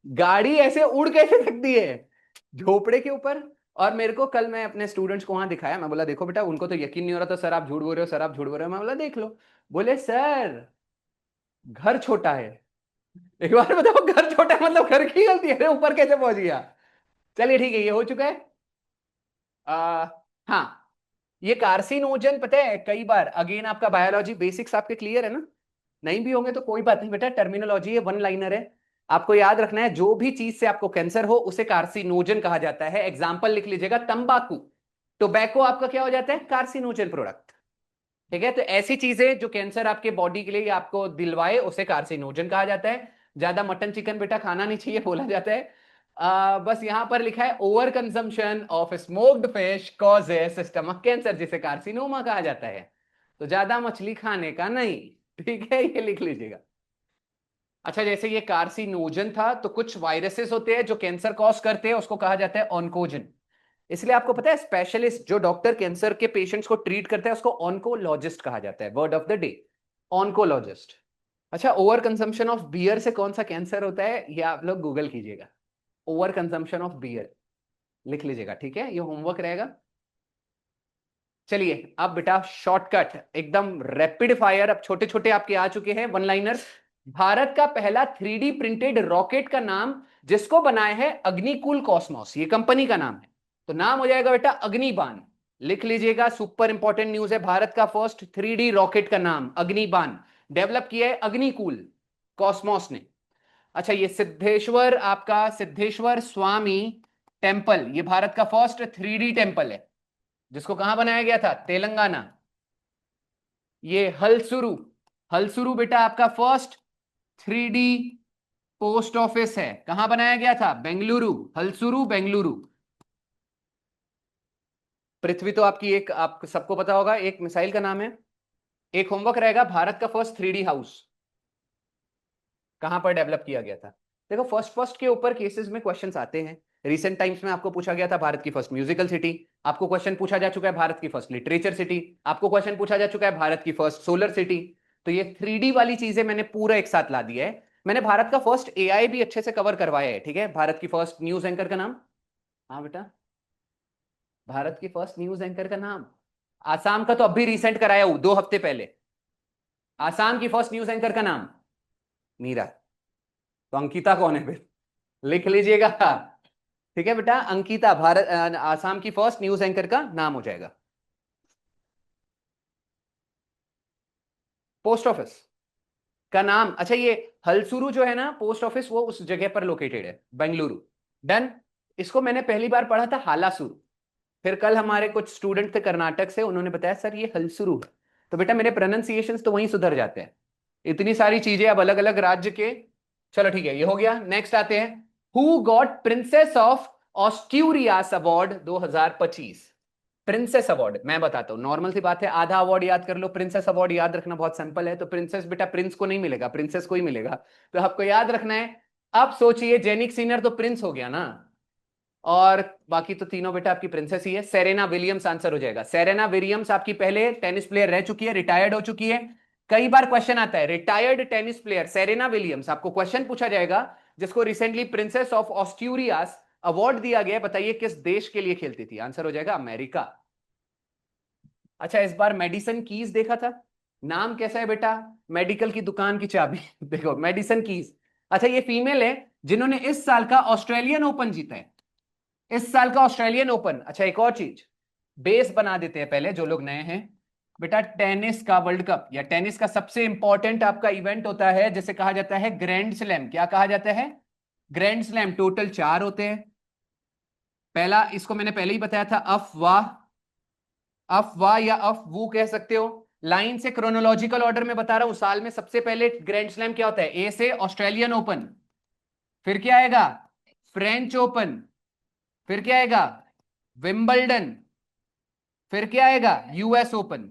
गाड़ी ऐसे उड़ कैसे सकती है झोपड़े के ऊपर। और मेरे को कल मैं अपने स्टूडेंट्स को वहां दिखाया, मैं बोला देखो बेटा, उनको तो यकीन नहीं हो रहा था, सर आप झूठ बोल रहे हो, सर आप झूठ बोल रहे हो। मैं बोला देख लो। बोले सर घर छोटा है। एक बार बताओ, घर छोटा है मतलब घर की गलती है? अरे ऊपर कैसे पहुंच गया? चलिए ठीक है, ये हो चुका है। आ, हाँ, ये कार्सिनोजन पता है, कई बार अगेन आपका बायोलॉजी बेसिक्स आपके क्लियर है ना? नहीं भी होंगे तो कोई बात नहीं बेटा, टर्मिनोलॉजी है, वन लाइनर है। आपको याद रखना है, जो भी चीज से आपको कैंसर हो उसे कार्सिनोजन कहा जाता है। एग्जाम्पल लिख लीजिएगा, तंबाकू। टोबैको आपका क्या हो जाता है? Carcinogen product. ठीक है, तो ऐसी चीजें जो कैंसर आपके बॉडी के लिए या आपको दिलवाए उसे कार्सिनोजन कहा जाता है। ज्यादा मटन चिकन बेटा खाना नहीं चाहिए बोला जाता है। बस यहां पर लिखा है over consumption of smoked fish causes stomach cancer, जिसे कार्सिनोमा कहा जाता है। तो ज्यादा मछली खाने का नहीं। ठीक है, ये लिख लीजिएगा। अच्छा, जैसे ये कार्सिनोजन था, तो कुछ वायरसेस होते हैं जो कैंसर कॉज करते हैं, उसको कहा जाता है ऑन्कोजन। इसलिए आपको पता है, स्पेशलिस्ट जो डॉक्टर कैंसर के पेशेंट्स को ट्रीट करता है उसको ऑन्कोलॉजिस्ट कहा जाता है। Word of the day, oncologist. अच्छा, ओवर कंजम्पशन ऑफ बियर से कौन सा कैंसर होता है ये आप लोग गूगल कीजिएगा। ओवर कंजम्पशन ऑफ बियर लिख लीजिएगा, ठीक है, ये होमवर्क रहेगा। चलिए अब बेटा शॉर्टकट एकदम रैपिड फायर, अब छोटे छोटे आपके आ चुके हैं वन लाइनर्स। भारत का पहला 3D प्रिंटेड रॉकेट का नाम जिसको बनाया है अग्निकुल कॉस्मोस, ये कंपनी का नाम है। तो नाम हो जाएगा बेटा अग्निबाण। लिख लीजिएगा, सुपर इंपॉर्टेंट न्यूज है। भारत का फर्स्ट 3D रॉकेट का नाम अग्निबाण, डेवलप किया है अग्निकुल कॉस्मोस ने। अच्छा, ये सिद्धेश्वर, आपका सिद्धेश्वर स्वामी टेम्पल, ये भारत का फर्स्ट 3D टेम्पल है, जिसको कहां बनाया गया था? तेलंगाना। ये हलसुरु, हलसुरु बेटा आपका फर्स्ट 3D पोस्ट ऑफिस है, कहां बनाया गया था? बेंगलुरु, हलसुरु बेंगलुरु। पृथ्वी तो आपकी एक, आप सबको पता होगा, एक मिसाइल का नाम है। एक होमवर्क रहेगा, भारत का फर्स्ट 3D हाउस कहां पर डेवलप किया गया था? देखो, फर्स्ट फर्स्ट के ऊपर केसेस में क्वेश्चंस आते हैं। रिसेंट टाइम्स में आपको पूछा गया था भारत की फर्स्ट म्यूजिकल सिटी, आपको क्वेश्चन पूछा जा चुका है भारत की फर्स्ट लिटरेचर सिटी, आपको क्वेश्चन पूछा जा चुका है भारत की फर्स्ट सोलर सिटी। तो ये 3D वाली चीजें मैंने पूरा एक साथ ला दिया है। मैंने भारत का फर्स्ट एआई भी अच्छे से कवर करवाया है, ठीक है। भारत की फर्स्ट न्यूज एंकर का नाम, हाँ बेटा, भारत की फर्स्ट न्यूज एंकर का नाम, आसाम का तो अभी रिसेंट कराया हूं 2 हफ्ते पहले। आसाम की फर्स्ट न्यूज एंकर का नाम मीरा। तो अंकिता कौन है फिर? लिख लीजिएगा, ठीक है बेटा, अंकिता भारत आसाम की फर्स्ट न्यूज एंकर का नाम हो जाएगा। पोस्ट ऑफिस का नाम, अच्छा ये हलसुरु जो है ना पोस्ट ऑफिस, वो उस जगह पर लोकेटेड है, बेंगलुरु। डन। इसको मैंने पहली बार पढ़ा था हालासुरु, फिर कल हमारे कुछ स्टूडेंट थे कर्नाटक से, उन्होंने बताया सर ये हलसुरु है। तो बेटा मेरे प्रोनाउंसिएशंस तो वहीं सुधर जाते हैं। इतनी सारी चीजें अब अलग अलग राज्य के। चलो ठीक है, ये हो गया। नेक्स्ट आते हैं, who got princess of Asturias award 2025? Princess award मैं बताता हूं, नॉर्मल सी बात है, आधा अवार्ड याद कर लो, प्रिंसेस अवार्ड याद रखना बहुत सिंपल है। तो प्रिंसेस बेटा प्रिंस को नहीं मिलेगा, प्रिंसेस को ही मिलेगा, तो आपको याद रखना है। अब सोचिए, जेनिक सीनर तो प्रिंस हो गया ना, और बाकी तो तीनों बेटा आपकी प्रिंसेस ही है। सेरेना विलियम्स आंसर हो जाएगा। सेरेना विलियम्स आपकी पहले टेनिस प्लेयर रह चुकी है, रिटायर्ड हो चुकी है। कई बार क्वेश्चन आता है, retired tennis player Serena Williams, आपको क्वेश्चन पूछा जाएगा, जिसको recently princess of Asturias award दिया गया, बताइए किस देश के लिए खेलती थी? आंसर हो जाएगा अमेरिका। अच्छा, इस बार मेडिसन कीज देखा था, नाम कैसा है बेटा? मेडिकल की दुकान की चाबी। देखो मेडिसन कीज। अच्छा, ये फीमेल है जिन्होंने इस साल का ऑस्ट्रेलियन ओपन जीता है, इस साल का ऑस्ट्रेलियन ओपन। अच्छा, एक और चीज बेस बना देते हैं पहले जो लोग नए हैं, बेटा टेनिस का वर्ल्ड कप या टेनिस का सबसे इंपॉर्टेंट आपका इवेंट होता है जिसे कहा जाता है ग्रैंड स्लैम। क्या कहा जाता है? Grand slam. टोटल 4 होते हैं। पहला, इसको मैंने पहले ही बताया था, अफवाह, अफवाह या अफवू कह सकते हो। लाइन से क्रोनोलॉजिकल ऑर्डर में बता रहा हूं, साल में सबसे पहले ग्रैंड स्लैम क्या होता है? ए से ऑस्ट्रेलियन ओपन, फिर क्या आएगा? French open. फिर क्या आएगा? विंबलडन। फिर क्या आएगा? US open.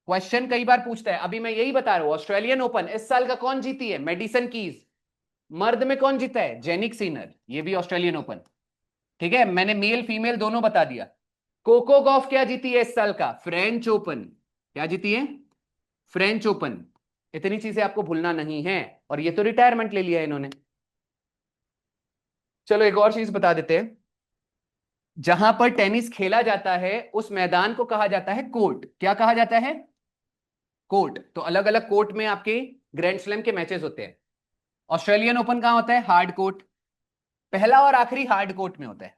क्वेश्चन कई बार पूछता है, अभी मैं यही बता रहा हूं। ऑस्ट्रेलियन ओपन इस साल का कौन जीती है? Medicine keys. मर्द में कौन जीता है? जेनिक सीनर, ये भी ऑस्ट्रेलियन ओपन। ठीक है, मैंने मेल फीमेल दोनों बता दिया। कोको गॉफ क्या जीती है इस साल का? French open. क्या जीती है? French open. इतनी चीजें आपको भूलना नहीं है। और ये तो रिटायरमेंट ले लिया है इन्होंने। चलो एक और चीज बता देते हैं। जहां पर टेनिस खेला जाता है उस मैदान को कहा जाता है कोर्ट। क्या कहा जाता है? कोर्ट। तो अलग अलग कोर्ट में आपके ग्रैंड स्लैम के मैचेस होते हैं। ऑस्ट्रेलियन ओपन कहां होता है? Hard court. पहला और आखिरी हार्ड कोर्ट में होता है।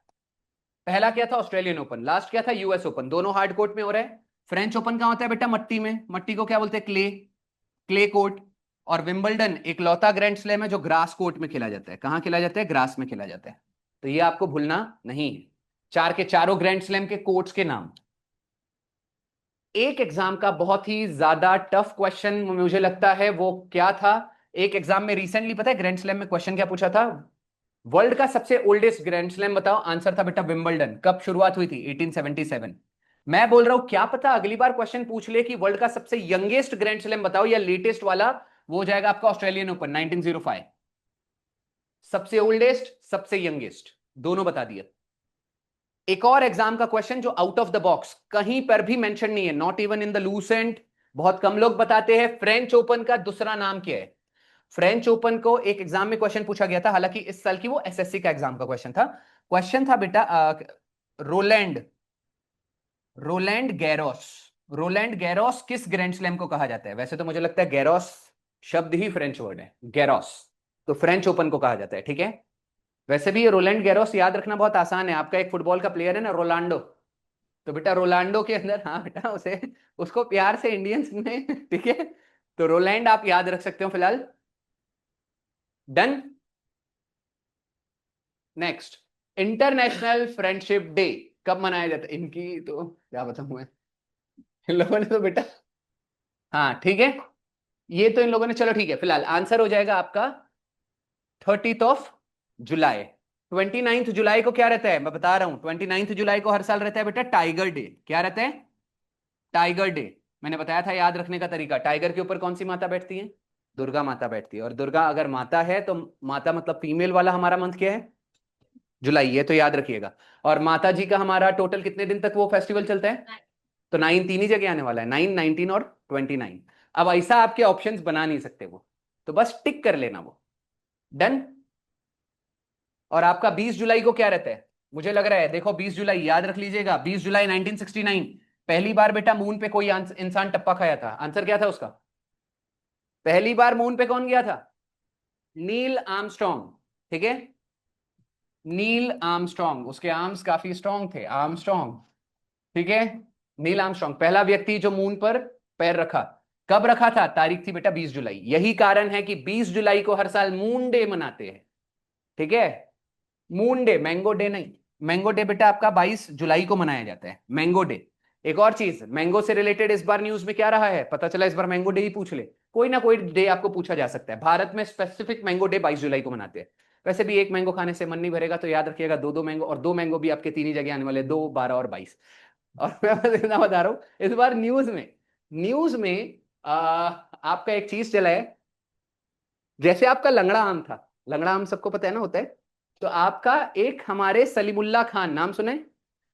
पहला क्या था? Australian open. लास्ट क्या था? US open. दोनों हार्ड कोर्ट में हो रहा है। फ्रेंच ओपन कहां होता है बेटा? मट्टी में। मट्टी को क्या बोलते हैं? क्ले। Clay court. और विंबलडन एक लौता ग्रैंड स्लैम है जो ग्रास कोर्ट में खेला जाता है। कहां खेला जाता है? ग्रास में खेला जाता है। तो ये आपको भूलना नहीं है। चार के चारों ग्रैंड स्लैम के कोर्ट्स के नाम। एक एग्जाम का बहुत ही ज्यादा टफ क्वेश्चन मुझे लगता है वो क्या था? एक एग्जाम में रिसेंटली पता है ग्रैंड स्लैम में क्वेश्चन क्या पूछा था? वर्ल्ड का सबसे ओल्डेस्ट ग्रैंड स्लैम बताओ। आंसर था बेटा विंबलडन। कब शुरुआत हुई थी? 1877। मैं बोल रहा हूं क्या पता अगली बार क्वेश्चन पूछ ले कि वर्ल्ड का सबसे यंगेस्ट ग्रैंड स्लैम बताओ या लेटेस्ट वाला। वो हो जाएगा आपका ऑस्ट्रेलियन ओपन 1905। सबसे ओल्डेस्ट, सबसे यंगेस्ट, दोनों बता दिया। एक और एग्जाम का क्वेश्चन जो आउट ऑफ द बॉक्स कहीं पर भी मेंशन नहीं है, not even in the Lucent. बहुत कम लोग बताते हैं। फ्रेंच ओपन का दूसरा नाम क्या है? फ्रेंच ओपन को एक एग्जाम में क्वेश्चन पूछा गया था, हालांकि इस साल की वो एसएससी का एग्जाम का क्वेश्चन था। क्वेश्चन था बेटा Roland Roland Garros. Roland Garros किस ग्रैंड स्लैम को कहा जाता है? वैसे तो मुझे लगता है गैरोस शब्द ही फ्रेंच वर्ड है, गैरोस। तो फ्रेंच ओपन को कहा जाता है। ठीक है। वैसे भी ये रोलैंड गैरोस याद रखना बहुत आसान है। आपका एक फुटबॉल का प्लेयर है ना, रोलांडो। तो बेटा रोलांडो के अंदर, हाँ बेटा, उसे उसको प्यार से इंडियंस में ठीक है, तो रोलैंड आप याद रख सकते हो फिलहाल। Done. Next, international friendship day कब मनाया जाता है? इनकी तो क्या बताऊं मैं। इन लोगों ने तो बेटा, हाँ ठीक है, ये तो इन लोगों ने, चलो ठीक है, फिलहाल आंसर हो जाएगा आपका 30 जुलाई। 29 जुलाई को क्या रहता है मैं बता रहा हूं। 29 जुलाई को हर साल रहता है बेटा टाइगर डे। क्या रहता है? Tiger day. मैंने बताया था याद रखने का तरीका। टाइगर के ऊपर कौन सी माता बैठती है? दुर्गा माता बैठती है। और दुर्गा अगर माता है तो माता मतलब फीमेल वाला हमारा मंथ क्या है? जुलाई। ये तो याद रखिएगा। और माता जी का हमारा टोटल कितने दिन तक वो फेस्टिवल चलता है? तो 9 तीन ही जगह आने वाला है, 9, 19 और 29। अब ऐसा आपके ऑप्शंस बना नहीं सकते वो, तो बस टिक कर लेना वो। डन। और आपका 20 जुलाई को क्या रहता है? मुझे लग रहा है, देखो 20 जुलाई याद रख लीजिएगा। 20 जुलाई 1969 पहली बार बेटा मून पे कोई इंसान टप्पा खाया था। आंसर क्या था उसका? पहली बार मून पे कौन गया था? Neil Armstrong. ठीक है, नील आर्मस्ट्रॉन्ग। उसके आर्म्स काफी स्ट्रॉन्ग थे, आर्मस्ट्रॉन्ग। ठीक है, नील आर्मस्ट्रॉन्ग पहला व्यक्ति जो मून पर पैर रखा। कब रखा था? तारीख थी बेटा 20 जुलाई। यही कारण है कि 20 जुलाई को हर साल मून डे मनाते हैं। ठीक है, मून डे, मैंगो डे नहीं। मैंगो डे बेटा आपका 22 जुलाई को मनाया जाता है, मैंगो डे। एक और चीज मैंगो से रिलेटेड इस बार न्यूज में क्या रहा है पता चला? इस बार मैंगो डे ही पूछ ले, कोई ना कोई डे आपको पूछा जा सकता है। भारत में स्पेसिफिक मैंगो डे 22 जुलाई को मनाते हैं। वैसे भी एक मैंगो खाने से मन नहीं भरेगा, तो याद रखिएगा दो दो मैंगो, और दो मैंगो भी आपके तीन ही जगह आने वाले, 2, 12 और 22। और मैं बस इतना बता रहा हूं, इस बार न्यूज में आपका एक चीज चला है। जैसे आपका लंगड़ा आम था, लंगड़ा आम सबको पता है ना होता है, तो आपका एक हमारे सलीमुल्ला खान, नाम सुने?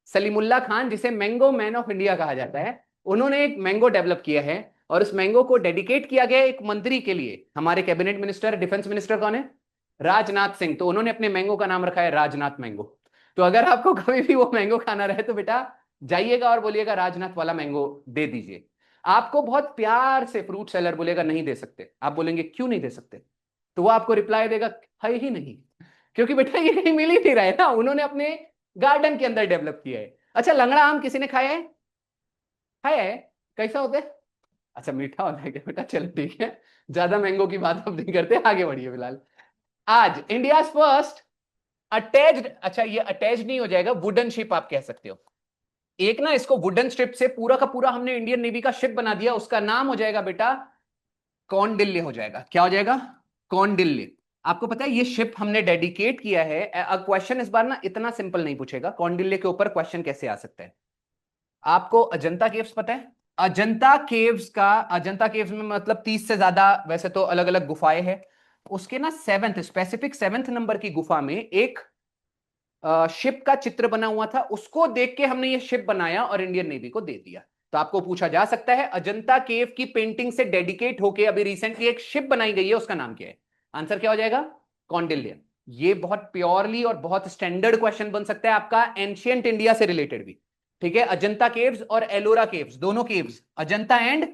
सलीमुल्ला खान, जिसे मैंगो मैन ऑफ इंडिया कहा जाता है, उन्होंने एक मैंगो डेवलप किया है। और उस मैंगो को डेडिकेट किया गया एक मंत्री के लिए। हमारे कैबिनेट मिनिस्टर, डिफेंस मिनिस्टर कौन है? राजनाथ सिंह। तो उन्होंने अपने मैंगो का नाम रखा है राजनाथ मैंगो। तो अगर आपको कभी भी वो मैंगो खाना रहे तो बेटा जाइएगा और बोलिएगा राजनाथ वाला मैंगो दे दीजिए। आपको बहुत प्यार से फ्रूट सेलर बोलेगा नहीं दे सकते, आप बोलेंगे क्यों नहीं दे सकते, तो वो आपको रिप्लाई देगा है ही नहीं, क्योंकि बेटा ये कहीं मिल ही नहीं रहा है ना, उन्होंने अपने गार्डन के अंदर डेवलप किया है। अच्छा, लंगड़ा आम किसी ने खाया है? खाया है? कैसा होता है? अच्छा, मीठा होता है क्या बेटा? चलो ठीक है, ज्यादा मैंगो की बात अब नहीं करते, आगे बढ़िए। फिलहाल आज इंडिया फर्स्ट अटैच्ड, अच्छा ये अटैच नहीं हो जाएगा, वुडन शिप आप कह सकते हो। एक ना इसको वुडन शिप से पूरा का पूरा हमने इंडियन नेवी का शिप बना दिया, उसका नाम हो जाएगा बेटा कौंडिल्य हो जाएगा। क्या हो जाएगा? कौंडिल्य। आपको पता है ये शिप हमने डेडिकेट किया है। क्वेश्चन इस बार ना इतना सिंपल नहीं पूछेगा, कौंडिल्य के ऊपर क्वेश्चन कैसे आ सकता है। आपको अजंता केव्स पता है? अजंता केव्स में मतलब 30 से ज्यादा वैसे तो अलग अलग गुफाएं हैं। उसके ना स्पेसिफिक सेवेंथ नंबर की गुफा में एक शिप का चित्र बना हुआ था, उसको देख के हमने ये शिप बनाया और इंडियन नेवी को दे दिया। तो आपको पूछा जा सकता है अजंता केव की पेंटिंग से डेडिकेट होके अभी रिसेंटली एक शिप बनाई गई है, उसका नाम क्या है? आंसर क्या हो जाएगा? कौंडिल्य। ये बहुत प्योरली और बहुत स्टैंडर्ड क्वेश्चन बन सकता है आपका एंशियंट इंडिया से रिलेटेड भी। ठीक है, अजंता केव्स और एलोरा केव्स, दोनों केव्स, अजंता एंड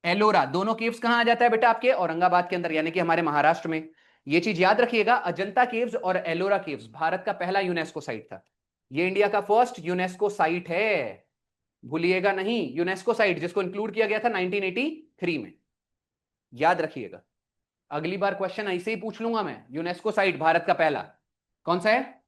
एलोरा दोनों केव्स कहां आ जाता है बेटा? आपके औरंगाबाद के अंदर, यानी कि हमारे महाराष्ट्र में। ये चीज याद रखिएगा, अजंता केव्स और एलोरा केव्स भारत का पहला यूनेस्को साइट था। ये इंडिया का फर्स्ट यूनेस्को साइट है, भूलिएगा नहीं। यूनेस्को साइट जिसको इंक्लूड किया गया था 1983 में, याद रखिएगा। अगली बार क्वेश्चन ऐसे ही पूछ लूंगा मैं, यूनेस्को साइट भारत का पहला कौन सा है?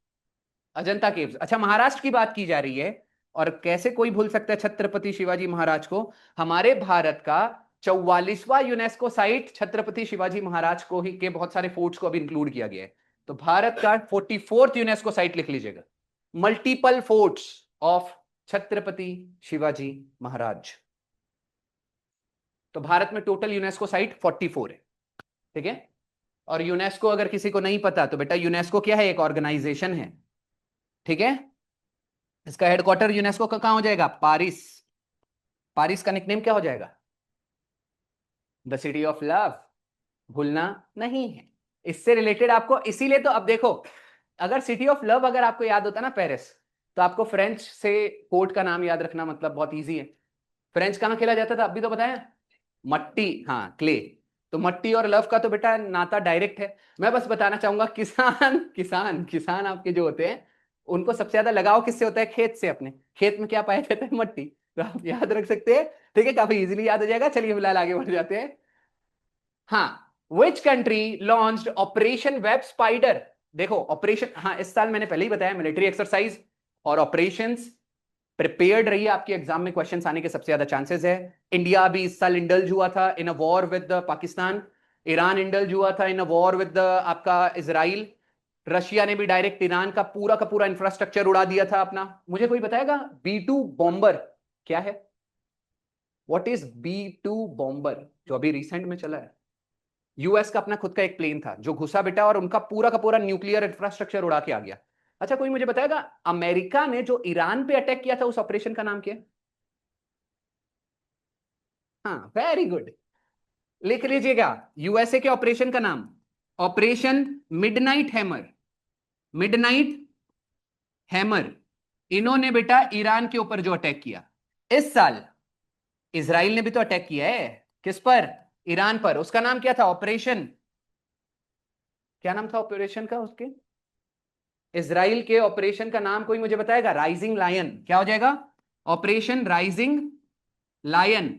अजंता केव्स। अच्छा, महाराष्ट्र की बात की जा रही है, और कैसे कोई भूल सकता है छत्रपति शिवाजी महाराज को। हमारे भारत का 44वां यूनेस्को साइट छत्रपति शिवाजी महाराज को ही के बहुत सारे फोर्ट्स को अभी इंक्लूड किया गया है। तो भारत का 44th यूनेस्को साइट लिख लीजिएगा, multiple forts of Chhatrapati Shivaji Maharaj. तो भारत में टोटल यूनेस्को साइट 44 है। ठीक है, और यूनेस्को अगर किसी को नहीं पता तो बेटा यूनेस्को क्या है? एक ऑर्गेनाइजेशन है। ठीक है, इसका हेडक्वार्टर यूनेस्को का कहां हो जाएगा? पारिस। पारिस का निकनेम क्या हो जाएगा? The city of love. भूलना नहीं है। इससे रिलेटेड आपको, इसीलिए तो अब देखो, अगर सिटी ऑफ लव अगर आपको याद होता ना पेरिस, तो आपको फ्रेंच से पोर्ट का नाम याद रखना मतलब बहुत इजी है। फ्रेंच कहां खेला जाता था अभी तो बताया? मट्टी, हाँ क्ले। तो मट्टी और लव का तो बेटा नाता डायरेक्ट है। मैं बस बताना चाहूंगा, किसान किसान किसान आपके जो होते हैं, उनको सबसे ज्यादा लगाव किससे होता है? खेत से। अपने खेत में क्या पाया जाता है? मट्टी। तो आप याद रख सकते हैं। ठीक है, काफी इजीली याद हो जाएगा। चलिए फिलहाल आगे बढ़ जाते हैं। हाँ, which country launched operation web spider? देखो ऑपरेशन, हाँ इस साल मैंने पहले ही बताया मिलिट्री एक्सरसाइज और ऑपरेशंस। प्रिपेयर्ड रहिए, आपके एग्जाम में क्वेश्चंस आने के सबसे ज्यादा चांसेस है। इंडिया भी इस साल इंडल्ज हुआ था in a war with Pakistan. Iran indulge हुआ था इन अ वॉर विद आपका इजराइल। रशिया ने भी डायरेक्ट ईरान का पूरा इंफ्रास्ट्रक्चर उड़ा दिया था अपना। मुझे कोई बताएगा B2 बॉम्बर क्या है? व्हाट इज B2 बॉम्बर जो अभी रिसेंट में चला है? यूएस का अपना खुद का एक प्लेन था जो घुसा बेटा, और उनका पूरा का पूरा न्यूक्लियर इंफ्रास्ट्रक्चर उड़ा के आ गया। अच्छा, कोई मुझे बताएगा अमेरिका ने जो ईरान पे अटैक किया था उस ऑपरेशन का नाम क्या है? हाँ वेरी गुड, लिख लीजिएगा। यूएसए के ऑपरेशन का नाम operation midnight hammer. Midnight hammer. इन्होंने बेटा ईरान के ऊपर जो अटैक किया इस साल। इसराइल ने भी तो अटैक किया है, किस पर? ईरान पर। उसका नाम क्या था? ऑपरेशन, क्या नाम था ऑपरेशन का उसके? इसराइल के ऑपरेशन का नाम कोई मुझे बताएगा? Rising lion. क्या हो जाएगा? Operation rising lion.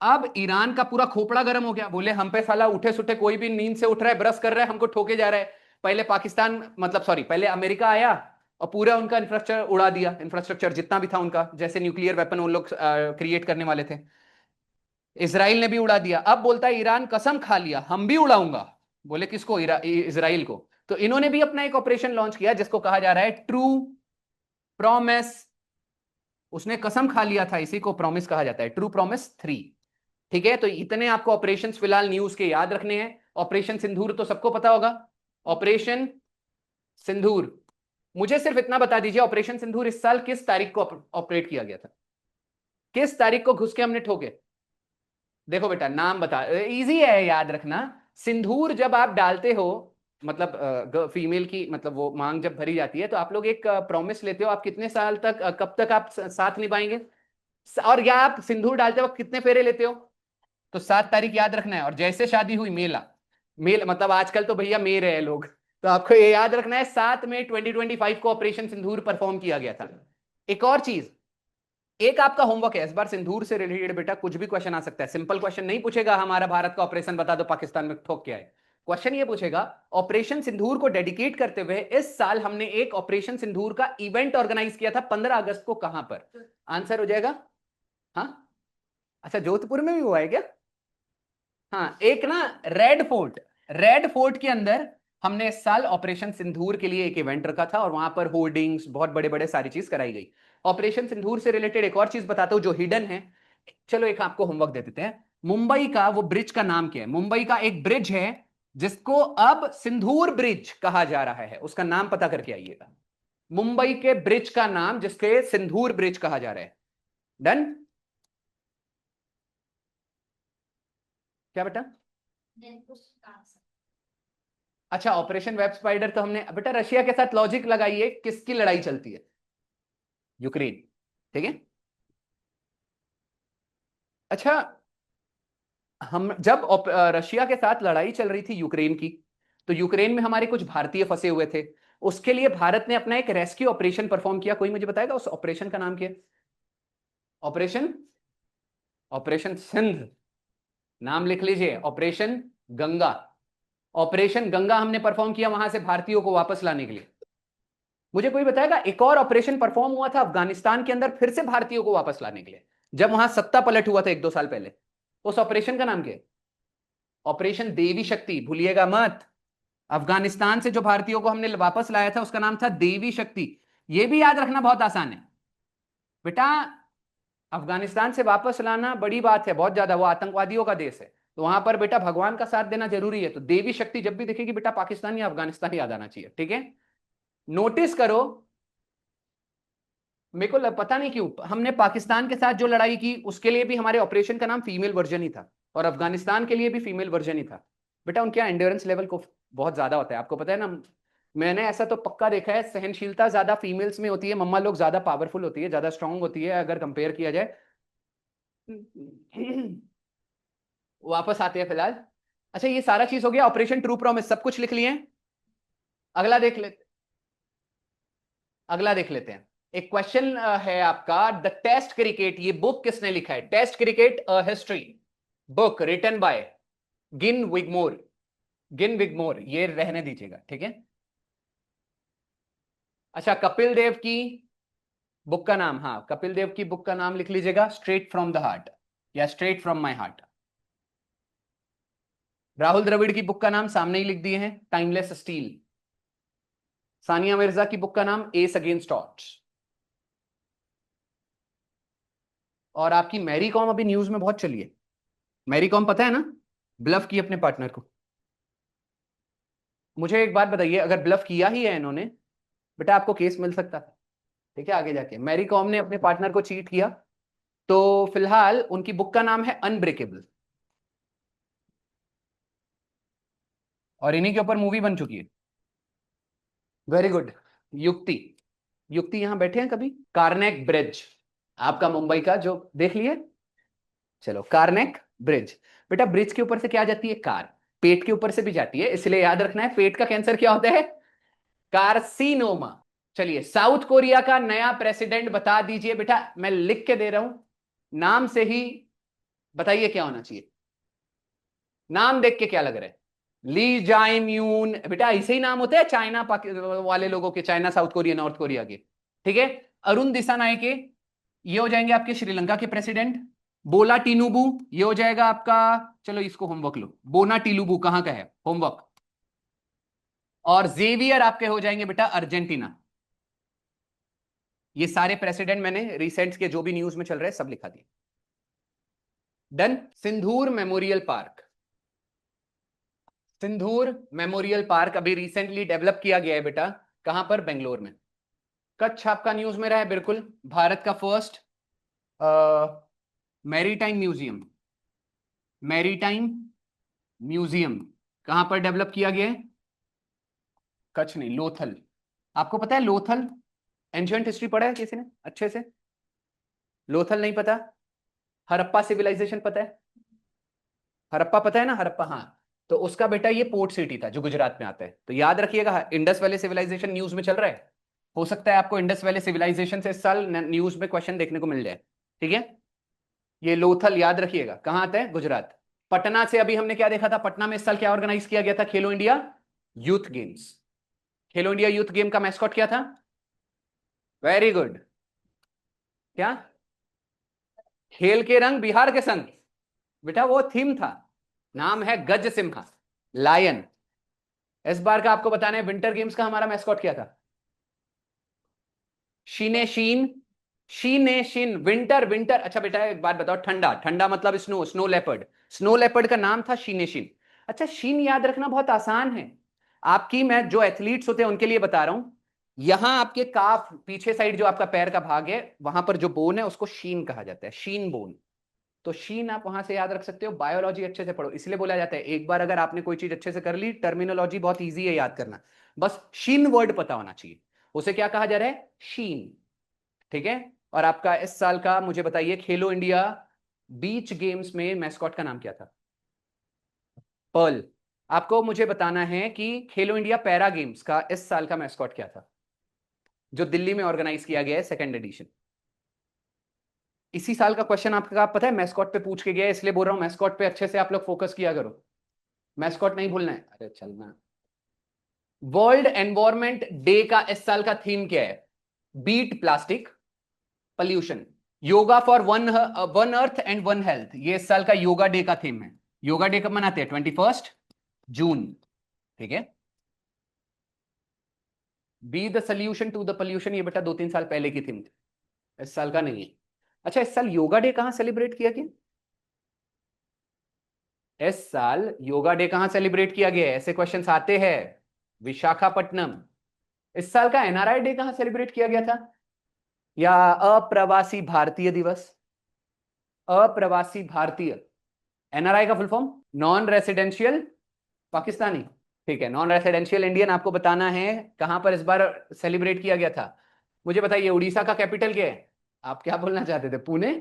अब ईरान का पूरा खोपड़ा गर्म हो गया, बोले हम पे साला उठे सुठे कोई भी नींद से उठ रहा है, ब्रश कर रहा है, हमको ठोके जा रहा है। पहले पाकिस्तान मतलब सॉरी पहले अमेरिका आया और पूरा उनका इंफ्रास्ट्रक्चर उड़ा दिया, इंफ्रास्ट्रक्चर जितना भी था उनका, जैसे न्यूक्लियर वेपन उन लोग क्रिएट करने वाले थे। इसराइल ने भी उड़ा दिया। अब बोलता है ईरान कसम खा लिया हम भी उड़ाऊंगा। बोले किसको? इसराइल को। तो इन्होंने भी अपना एक ऑपरेशन लॉन्च किया जिसको कहा जा रहा है ट्रू प्रॉमिस। उसने कसम खा लिया था, इसी को प्रॉमिस कहा जाता है, ट्रू प्रॉमिस 3। ठीक है, तो इतने आपको ऑपरेशन फिलहाल न्यूज के याद रखने हैं। ऑपरेशन सिंदूर तो सबको पता होगा। ऑपरेशन सिंदूर, मुझे सिर्फ इतना बता दीजिए, ऑपरेशन सिंदूर इस साल किस तारीख को ऑपरेट किया गया था? किस तारीख को घुस के हमने ठोके? देखो बेटा नाम बता, इजी है याद रखना। सिंदूर जब आप डालते हो, मतलब फीमेल की मतलब वो मांग जब भरी जाती है, तो आप लोग एक प्रॉमिस लेते हो, आप कितने साल तक कब तक आप साथ निभाएंगे। और या आप सिंदूर डालते वक्त कितने फेरे लेते हो? तो 7 तारीख याद रखना है। और जैसे शादी हुई मेला, मेल मतलब आजकल तो भैया मे रहे लोग, तो आपको ये याद रखना है 7 मई 2025 को ऑपरेशन सिंदूर परफॉर्म किया गया था। एक और चीज, एक आपका होमवर्क है इस बार सिंदूर से रिलेटेड बेटा, कुछ भी क्वेश्चन आ सकता है। सिंपल क्वेश्चन नहीं पूछेगा हमारा भारत का ऑपरेशन बता दो पाकिस्तान में ठोक क्या है। क्वेश्चन ये पूछेगा ऑपरेशन सिंदूर को डेडिकेट करते हुए इस साल हमने एक ऑपरेशन सिंदूर का इवेंट ऑर्गेनाइज किया था 15 अगस्त को, कहां पर? आंसर हो जाएगा हाँ। अच्छा, जोधपुर में भी हुआ है क्या? हाँ, एक ना रेड फोर्ट, रेड फोर्ट के अंदर हमने इस साल ऑपरेशन सिंदूर के लिए एक इवेंट रखा था और वहां पर होर्डिंग्स बहुत बड़े बड़े सारी चीज कराई गई। ऑपरेशन सिंदूर से रिलेटेड एक और चीज बताता हूं जो हिडन है। चलो एक आपको होमवर्क दे देते हैं। मुंबई का वो ब्रिज का नाम क्या है? मुंबई का एक ब्रिज है जिसको अब सिंदूर ब्रिज कहा जा रहा है, उसका नाम पता करके आइएगा। मुंबई के ब्रिज का नाम जिसके सिंदूर ब्रिज कहा जा रहा है। डन? क्या बेटा? Then push answer. अच्छा, ऑपरेशन वेब स्पाइडर तो हमने। बेटा रशिया के साथ लॉजिक लगाइए, किसकी लड़ाई चलती है? यूक्रेन। ठीक है। अच्छा, हम जब रशिया के साथ लड़ाई चल रही थी यूक्रेन की, तो यूक्रेन में हमारे कुछ भारतीय फंसे हुए थे। उसके लिए भारत ने अपना एक रेस्क्यू ऑपरेशन परफॉर्म किया। कोई मुझे बताएगा उस ऑपरेशन का नाम क्या है? Operation operation Sindh. नाम लिख लीजिए, ऑपरेशन गंगा। ऑपरेशन गंगा हमने परफॉर्म किया वहां से भारतीयों को वापस लाने के लिए। मुझे कोई बताएगा एक और ऑपरेशन परफॉर्म हुआ था अफगानिस्तान के अंदर फिर से भारतीयों को वापस लाने के लिए, जब वहां सत्ता पलट हुआ था 1-2 साल पहले। उस ऑपरेशन का नाम क्या है? ऑपरेशन देवी शक्ति, भूलिएगा मत। अफगानिस्तान से जो भारतीयों को हमने वापस लाया था उसका नाम था देवी शक्ति। यह भी याद रखना बहुत आसान है बेटा। अफगानिस्तान से वापस लाना बड़ी बात है, बहुत ज्यादा। वो आतंकवादियों का देश है, तो वहां पर बेटा भगवान का साथ देना जरूरी है। तो देवी शक्ति जब भी दिखेगी बेटा पाकिस्तान या अफगानिस्तान याद आना चाहिए। ठीक है, नोटिस करो। मेरे को पता नहीं क्यों हमने पाकिस्तान के साथ जो लड़ाई की उसके लिए भी हमारे ऑपरेशन का नाम फीमेल वर्जन ही था, और अफगानिस्तान के लिए भी फीमेल वर्जन ही था। बेटा उनके यहाँ एंड्योरेंस लेवल को बहुत ज्यादा होता है, आपको पता है ना। मैंने ऐसा तो पक्का देखा है, सहनशीलता ज्यादा फीमेल्स में होती है। मम्मा लोग ज्यादा पावरफुल होती है, ज्यादा स्ट्रांग होती है अगर कंपेयर किया जाए। वापस आते हैं फिलहाल। अच्छा, ये सारा चीज हो गया। ऑपरेशन ट्रू प्रॉमिस सब कुछ लिख लिए हैं। अगला देख ले अगला देख लेते हैं। एक क्वेश्चन है आपका, द टेस्ट क्रिकेट, ये बुक किसने लिखा है? Test cricket history book written by Gin Wigmore. गिन विगमोर, ये रहने दीजिएगा, ठीक है। अच्छा, कपिल देव की बुक का नाम, हाँ कपिल देव की बुक का नाम लिख लीजिएगा, स्ट्रेट फ्रॉम द हार्ट या straight from my heart. Rahul Dravid की बुक का नाम सामने ही लिख दिए हैं, टाइमलेस स्टील। सानिया मिर्जा की बुक का नाम एस अगेंस्ट ऑड्स। और आपकी मैरी कॉम अभी न्यूज में बहुत चली है। मैरी कॉम पता है ना, ब्लफ की अपने पार्टनर को। मुझे एक बात बताइए, अगर ब्लफ किया ही है इन्होंने, बेटा आपको केस मिल सकता है, ठीक है आगे जाके। मैरी कॉम ने अपने पार्टनर को चीट किया, तो फिलहाल उनकी बुक का नाम है अनब्रेकेबल, और इन्हीं के ऊपर मूवी बन चुकी है। Very good. युक्ति, युक्ति यहां बैठे हैं कभी? कार्नेक ब्रिज, आपका मुंबई का जो देख लिए। चलो, कार्नेक ब्रिज। बेटा ब्रिज के ऊपर से क्या जाती है? कार। पेट के ऊपर से भी जाती है, इसलिए याद रखना है पेट का कैंसर क्या होता है? कार्सिनोमा। चलिए, साउथ कोरिया का नया प्रेसिडेंट बता दीजिए बेटा, मैं लिख के दे रहा हूं, नाम से ही बताइए क्या होना चाहिए। नाम देख के क्या लग रहा है? ली जाइम्यून। बेटा ऐसे ही नाम होते हैं चाइना वाले लोगों के, China south Korea north Korea के, ठीक है। अरुण दिसानायके, ये हो जाएंगे आपके श्रीलंका के प्रेसिडेंट। बोला टिनुबू, ये हो जाएगा आपका, चलो इसको होमवर्क लो, बोना टिलुबू कहां का है, होमवर्क। और जेवियर आपके हो जाएंगे बेटा अर्जेंटीना। ये सारे प्रेसिडेंट मैंने रिसेंट के जो भी न्यूज में चल रहे हैं सब लिखा दिया। डन। सिंदूर मेमोरियल पार्क, सिंदूर मेमोरियल पार्क अभी रिसेंटली डेवलप किया गया है बेटा। कहां पर? बेंगलोर में। कच्छ आपका न्यूज में रहा है, बिल्कुल। भारत का first maritime museum, maritime museum कहां पर डेवलप किया गया है? कच्छ नहीं, लोथल। आपको पता है लोथल? एंशिएंट हिस्ट्री पढ़ा है किसी ने अच्छे से? लोथल नहीं पता? हड़प्पा सिविलाइजेशन पता है? हड़प्पा पता है ना, हड़प्पा, हाँ। तो उसका बेटा ये पोर्ट सिटी था जो गुजरात में आता है। तो याद रखिएगा, इंडस वैली सिविलाइजेशन न्यूज में चल रहा है, हो सकता है आपको इंडस वैली सिविलाइजेशन से इस साल न्यूज में क्वेश्चन देखने को मिल जाए, ठीक है। ये लोथल याद रखिएगा, कहां आता है? गुजरात। पटना से अभी हमने क्या देखा था? पटना में इस साल क्या ऑर्गेनाइज किया गया था? खेलो इंडिया यूथ गेम्स। खेलो इंडिया यूथ गेम का मैस्कॉट क्या था? Very good. क्या? खेल के रंग बिहार के संग। बेटा वो थीम था, नाम है गज सिम्हा, लायन। इस बार का आपको बताना है विंटर गेम्स का हमारा मैस्कॉट क्या था? शीने शीन, शीने शीन, विंटर विंटर। अच्छा बेटा एक बात बताओ, ठंडा ठंडा मतलब snow, snow leopard, snow leopard का नाम था शीने शीन। अच्छा शीन याद रखना बहुत आसान है आपकी, मैं जो एथलीट्स होते हैं उनके लिए बता रहा हूं। यहां आपके काफ पीछे साइड जो आपका पैर का भाग है वहां पर जो बोन है उसको शीन कहा जाता है, शीन बोन। तो शीन आप वहां से याद रख सकते हो, बायोलॉजी अच्छे से पढ़ो, इसलिए बोला जाता है एक बार अगर आपने कोई चीज अच्छे से कर ली, टर्मिनोलॉजी बहुत इजी है याद करना, बस शीन वर्ड पता होना चाहिए। उसे क्या कहा जा रहा है? शीन। ठीक है। और आपका इस साल का मुझे बताइए खेलो इंडिया बीच गेम्स में मैस्कॉट का नाम क्या था? पर्ल। आपको मुझे बताना है कि खेलो इंडिया पैरा गेम्स का इस साल का मैस्कॉट क्या था, जो दिल्ली में ऑर्गेनाइज किया गया है सेकंड एडिशन। इसी साल का क्वेश्चन आपका आप पता है मैस्कॉट पे पूछ के गया है, इसलिए बोल रहा हूं मैस्कॉट पे अच्छे से आप लोग फोकस किया करो, मैस्कॉट नहीं भूलना है। अरे चलना। वर्ल्ड एनवायरमेंट डे का इस साल का थीम क्या है? Beat plastic pollution, yoga for one one earth and one health, ये इस साल का योगा डे का थीम है। योगा डे कब मनाते हैं? 21 जून। ठीक है। Be the solution to the pollution, ये बेटा 2-3 साल पहले की थीम थी, इस साल का नहीं है। अच्छा इस साल योगा डे कहां सेलिब्रेट किया गया? इस साल योगा डे कहां सेलिब्रेट किया गया है? ऐसे क्वेश्चंस आते हैं। विशाखापट्टनम। इस साल का एनआरआई डे कहां सेलिब्रेट किया गया था? या अप्रवासी भारतीय दिवस, अप्रवासी भारतीय, एनआरआई का full form non residential Pakistani. ठीक है, नॉन रेसिडेंशियल इंडियन। आपको बताना है कहां पर इस बार सेलिब्रेट किया गया था। मुझे बताइए उड़ीसा का कैपिटल क्या है? आप क्या बोलना चाहते थे? पुणे?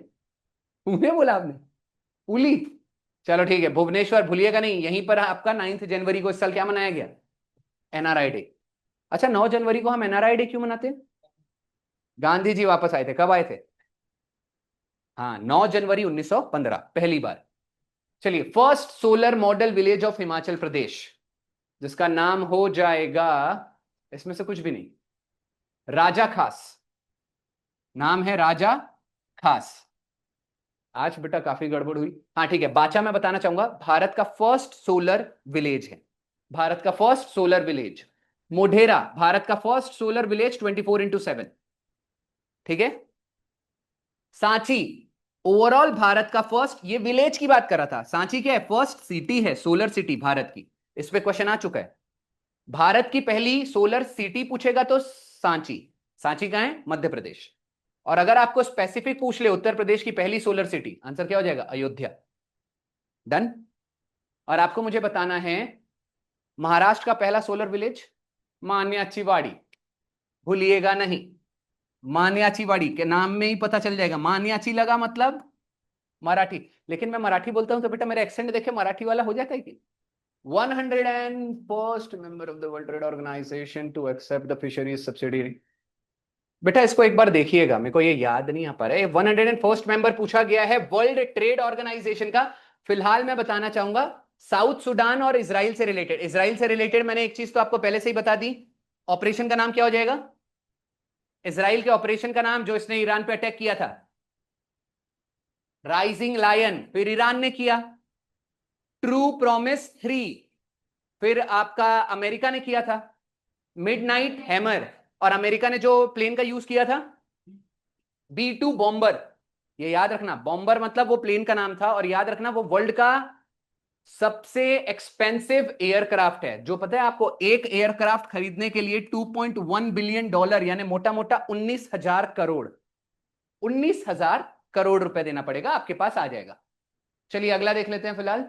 पुणे बोला आपने? पुली? चलो ठीक है, भुवनेश्वर भूलिएगा नहीं। यहीं पर आपका 9 जनवरी को इस साल क्या मनाया गया? NRI day. अच्छा 9 जनवरी को हम एनआरआई डे क्यों मनाते हैं? गांधी जी वापस आए थे, कब आए थे? हाँ 9 जनवरी 1915 पहली बार। चलिए first solar model village of Himachal Pradesh, जिसका नाम हो जाएगा, इसमें से कुछ भी नहीं, राजा खास। नाम है राजा खास। आज बेटा काफी गड़बड़ हुई। हाँ ठीक है, बाचा मैं बताना चाहूंगा भारत का फर्स्ट सोलर विलेज है, भारत का first solar village. Modhera Bharat का फर्स्ट सोलर विलेज 24x7। ठीक है। सांची ओवरऑल भारत का फर्स्ट, ये विलेज की बात कर रहा था, सांची क्या है? फर्स्ट सिटी है, सोलर सिटी भारत की। इस पे क्वेश्चन आ चुका है, भारत की पहली सोलर सिटी पूछेगा तो सांची। सांची कहां है? मध्य प्रदेश। और अगर आपको स्पेसिफिक पूछ ले उत्तर प्रदेश की पहली सोलर सिटी, आंसर क्या हो जाएगा? अयोध्या। डन। और आपको मुझे बताना है महाराष्ट्र का पहला सोलर विलेज, मान्याचीवाड़ी, भूलिएगा नहीं। मान्याचीवाड़ी के नाम में ही पता चल जाएगा, मान्याची लगा मतलब मराठी, लेकिन मैं मराठी बोलता हूं तो बेटा मेरा एक्सेंट देखे मराठी वाला हो जाता है कि 101st member of the World Trade Organization to accept the fisheries subsidiary। बेटा इसको एक बार देखिएगा, मेरे को ये याद नहीं आ पा रहा है। 101st मेंबर पूछा गया है वर्ल्ड ट्रेड ऑर्गेनाइजेशन का। फिलहाल मैं बताना चाहूंगा साउथ सुडान और इसराइल से रिलेटेड, इसराइल से रिलेटेड मैंने एक चीज तो आपको पहले से ही बता दी। ऑपरेशन का नाम क्या हो जाएगा? इसराइल के ऑपरेशन का नाम जो इसने ईरान पे अटैक किया था, राइजिंग लायन। फिर ईरान ने किया ट्रू प्रॉमिस 3, फिर आपका अमेरिका ने किया था मिडनाइट हैमर, और अमेरिका ने जो प्लेन का यूज किया था B-2 बॉम्बर। ये याद रखना, बॉम्बर मतलब वो प्लेन का नाम था, और याद रखना वो वर्ल्ड का सबसे एक्सपेंसिव एयरक्राफ्ट है। जो पता है आपको, एक एयरक्राफ्ट खरीदने के लिए $2.1 बिलियन यानी मोटा मोटा 19,000 करोड़, 19,000 करोड़ रुपए देना पड़ेगा, आपके पास आ जाएगा। चलिए अगला देख लेते हैं। फिलहाल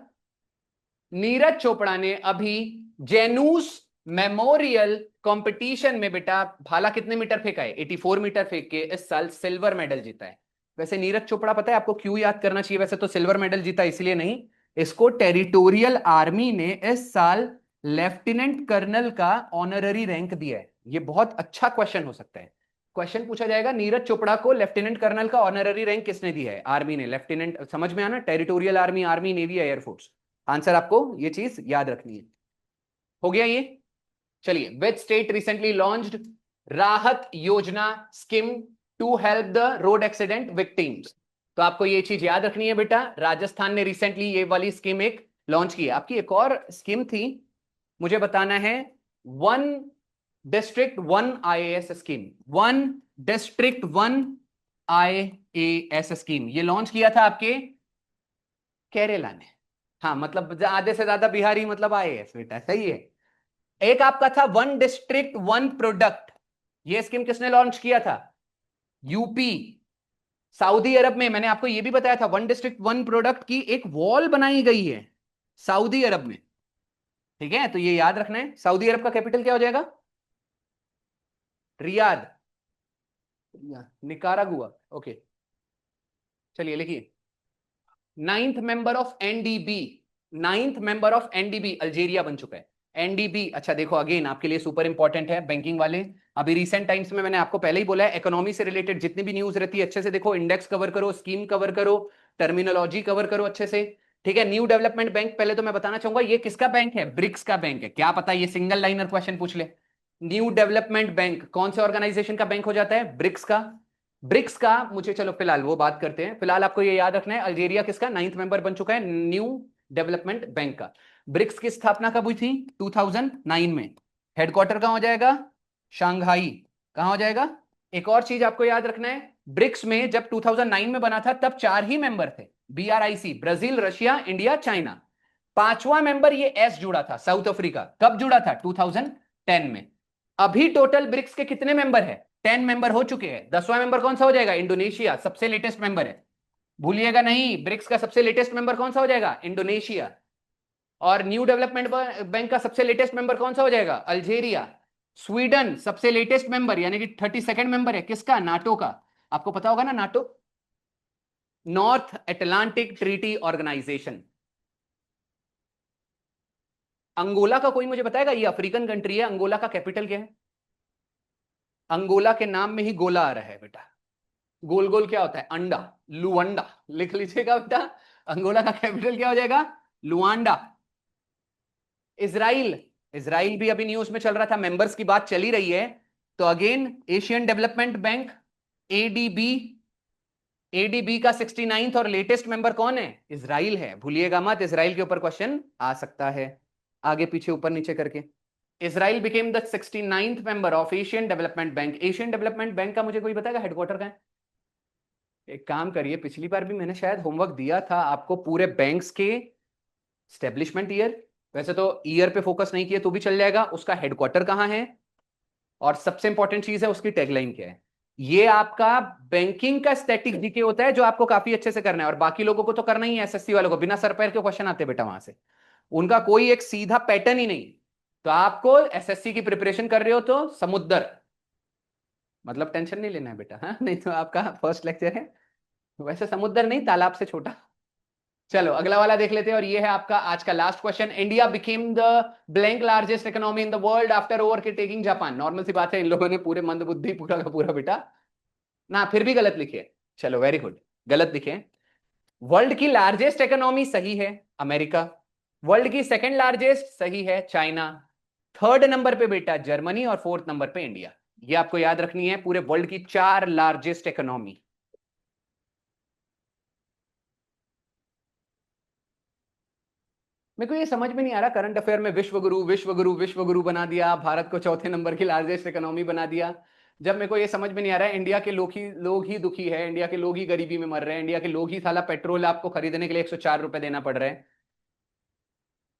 नीरज चोपड़ा ने अभी जेनूस मेमोरियल कंपटीशन में बेटा भाला कितने मीटर फेंका है? 84 मीटर फेंक के इस साल सिल्वर मेडल जीता है। वैसे नीरज चोपड़ा पता है आपको क्यों याद करना चाहिए? वैसे तो सिल्वर मेडल जीता इसलिए नहीं, इसको टेरिटोरियल आर्मी ने इस साल लेफ्टिनेंट कर्नल का ऑनररी रैंक दिया है। ये बहुत अच्छा क्वेश्चन हो सकता है, क्वेश्चन पूछा जाएगा नीरज चोपड़ा को लेफ्टिनेंट कर्नल का ऑनररी रैंक किसने दिया है? आर्मी ने। लेफ्टिनेंट समझ में आना, territorial army, army navy air force. Answer आपको ये चीज याद रखनी है। हो गया ये। चलिए which state recently launched Rahat Yojana scheme to help the road accident victims? तो आपको ये चीज याद रखनी है बेटा, राजस्थान ने रिसेंटली ये वाली स्कीम एक लॉन्च की है। आपकी एक और स्कीम थी मुझे बताना है one district one IAS scheme, one district one IAS scheme, ये लॉन्च किया था आपके केरला ने। हाँ, मतलब आधे से ज्यादा बिहारी मतलब आईएएस बेटा, सही है। एक आपका था वन डिस्ट्रिक्ट वन प्रोडक्ट, ये स्कीम किसने लॉन्च किया था? यूपी। सऊदी अरब में, मैंने आपको यह भी बताया था, वन डिस्ट्रिक्ट वन प्रोडक्ट की एक वॉल बनाई गई है सऊदी अरब में। ठीक है, तो ये याद रखना है। सऊदी अरब का कैपिटल क्या हो जाएगा? Riyadh, Nicaragua. ओके, चलिए लिखिए। Ninth member of NDB, ninth member of NDB Algeria बन चुका है। एनडीबी, अच्छा देखो अगेन आपके लिए सुपर इंपॉर्टेंट है बैंकिंग वाले। अभी रिसेंट टाइम्स में मैंने आपको पहले ही बोला है, इकोनॉमी से रिलेटेड जितनी भी न्यूज रहती है अच्छे से देखो, इंडेक्स कवर करो, स्कीम कवर करो, टर्मिनोलॉजी कवर करो अच्छे से। ठीक है, न्यू डेवलपमेंट बैंक, पहले तो मैं बताना चाहूंगा ये किसका बैंक है? ब्रिक्स का बैंक है। क्या पता ये सिंगल लाइनर क्वेश्चन पूछ ले। न्यू डेवलपमेंट बैंक कौन से ऑर्गेनाइजेशन का बैंक हो जाता है? ब्रिक्स का। ब्रिक्स का मुझे, चलो फिलहाल वो बात करते हैं, फिलहाल आपको ये याद रखना है अल्जीरिया किसका नाइन्थ मेंबर बन चुका है न्यू डेवलपमेंट बैंक का। ब्रिक्स की स्थापना कब हुई थी? 2009 में। हेडक्वार्टर कहां हो जाएगा? शंघाई। कहां हो जाएगा? एक और चीज आपको याद रखना है, ब्रिक्स में जब 2009 में बना था तब 4 ही मेंबर थे, BRIC, Brazil, Russia, India, China. पांचवा मेंबर ये एस जुड़ा था, साउथ अफ्रीका। कब जुड़ा था? 2010 में। अभी टोटल ब्रिक्स के कितने मेंबर है? 10 मेंबर हो चुके हैं। 10वां मेंबर कौन सा हो जाएगा? इंडोनेशिया, सबसे लेटेस्ट मेंबर है। भूलिएगा नहीं, ब्रिक्स का सबसे लेटेस्ट मेंबर कौन सा हो जाएगा? इंडोनेशिया। और न्यू डेवलपमेंट बैंक का सबसे लेटेस्ट मेंबर कौन सा हो जाएगा? अल्जेरिया। स्वीडन सबसे लेटेस्ट मेंबर यानी कि 32nd मेंबर है किसका? नाटो का। आपको पता होगा ना NATO, North Atlantic Treaty Organisation. Angola का कोई मुझे बताएगा? ये अफ्रीकन कंट्री है, अंगोला का कैपिटल क्या है? अंगोला के नाम में ही गोला आ रहा है बेटा। गोल गोल क्या होता है? अंडा, लुआंडा। लिख लीजिएगा बेटा, अंगोला का कैपिटल क्या हो जाएगा? लुआंडा। इजराइल, इजराइल भी अभी न्यूज में चल रहा था, मेंबर्स की बात चली रही है। तो again Asian development bank, ADB, ADB का 69th और लेटेस्ट मेंबर कौन है? इजराइल है, भूलिएगा मत, इजराइल के ऊपर क्वेश्चन आ सकता है आगे पीछे ऊपर नीचे करके। Israel became the 69th member of Asian development bank. Asian development bank का मुझे कोई बताएगा हेडक्वार्टर का है? एक काम करिए, पिछली बार भी मैंने शायद होमवर्क दिया था आपको पूरे बैंक्स के स्टेब्लिशमेंट ईयर, वैसे तो ईयर पे फोकस नहीं किया तो भी चल जाएगा, उसका हेडक्वार्टर कहां है और सबसे इंपॉर्टेंट चीज है उसकी टैगलाइन क्या है। ये आपका बैंकिंग का स्टैटिक जीके होता है जो आपको काफी अच्छे से करना है, और बाकी लोगों को तो करना ही है, एसएससी वालों को बिना सर पैर के क्वेश्चन आते बेटा वहां से, उनका कोई एक सीधा पैटर्न ही नहीं। तो आपको एसएससी की प्रिपरेशन कर रहे हो तो समुद्र, मतलब टेंशन नहीं लेना है बेटा, हाँ नहीं तो आपका फर्स्ट लेक्चर है, वैसे समुद्र नहीं तालाब से छोटा। चलो अगला वाला देख लेते हैं, और ये है आपका आज का last question. India became the blank largest economy in the world after overtaking Japan. Normal सी बात है, इन लोगों ने पूरे मंदबुद्धि पूरा का पूरा बेटा ना, फिर भी गलत लिखे। चलो वेरी गुड, गलत लिखे। वर्ल्ड की लार्जेस्ट इकोनॉमी सही है अमेरिका, वर्ल्ड की सेकंड लार्जेस्ट सही है चाइना, थर्ड नंबर पे बेटा जर्मनी, और फोर्थ नंबर पे इंडिया। ये आपको याद रखनी है, पूरे वर्ल्ड की 4 लार्जेस्ट इकोनॉमी। मेरे को ये समझ में नहीं आ रहा, करंट अफेयर में विश्वगुरु विश्वगुरु विश्वगुरु बना दिया, भारत को चौथे नंबर की लार्जेस्ट इकोनॉमी बना दिया, जब मेरे को ये समझ में नहीं आ रहा है इंडिया के लोग ही दुखी है, इंडिया के लोग ही गरीबी में मर रहे हैं, इंडिया के लोग ही साला पेट्रोल आपको खरीदने के लिए 104 रुपए देना पड़ रहा है।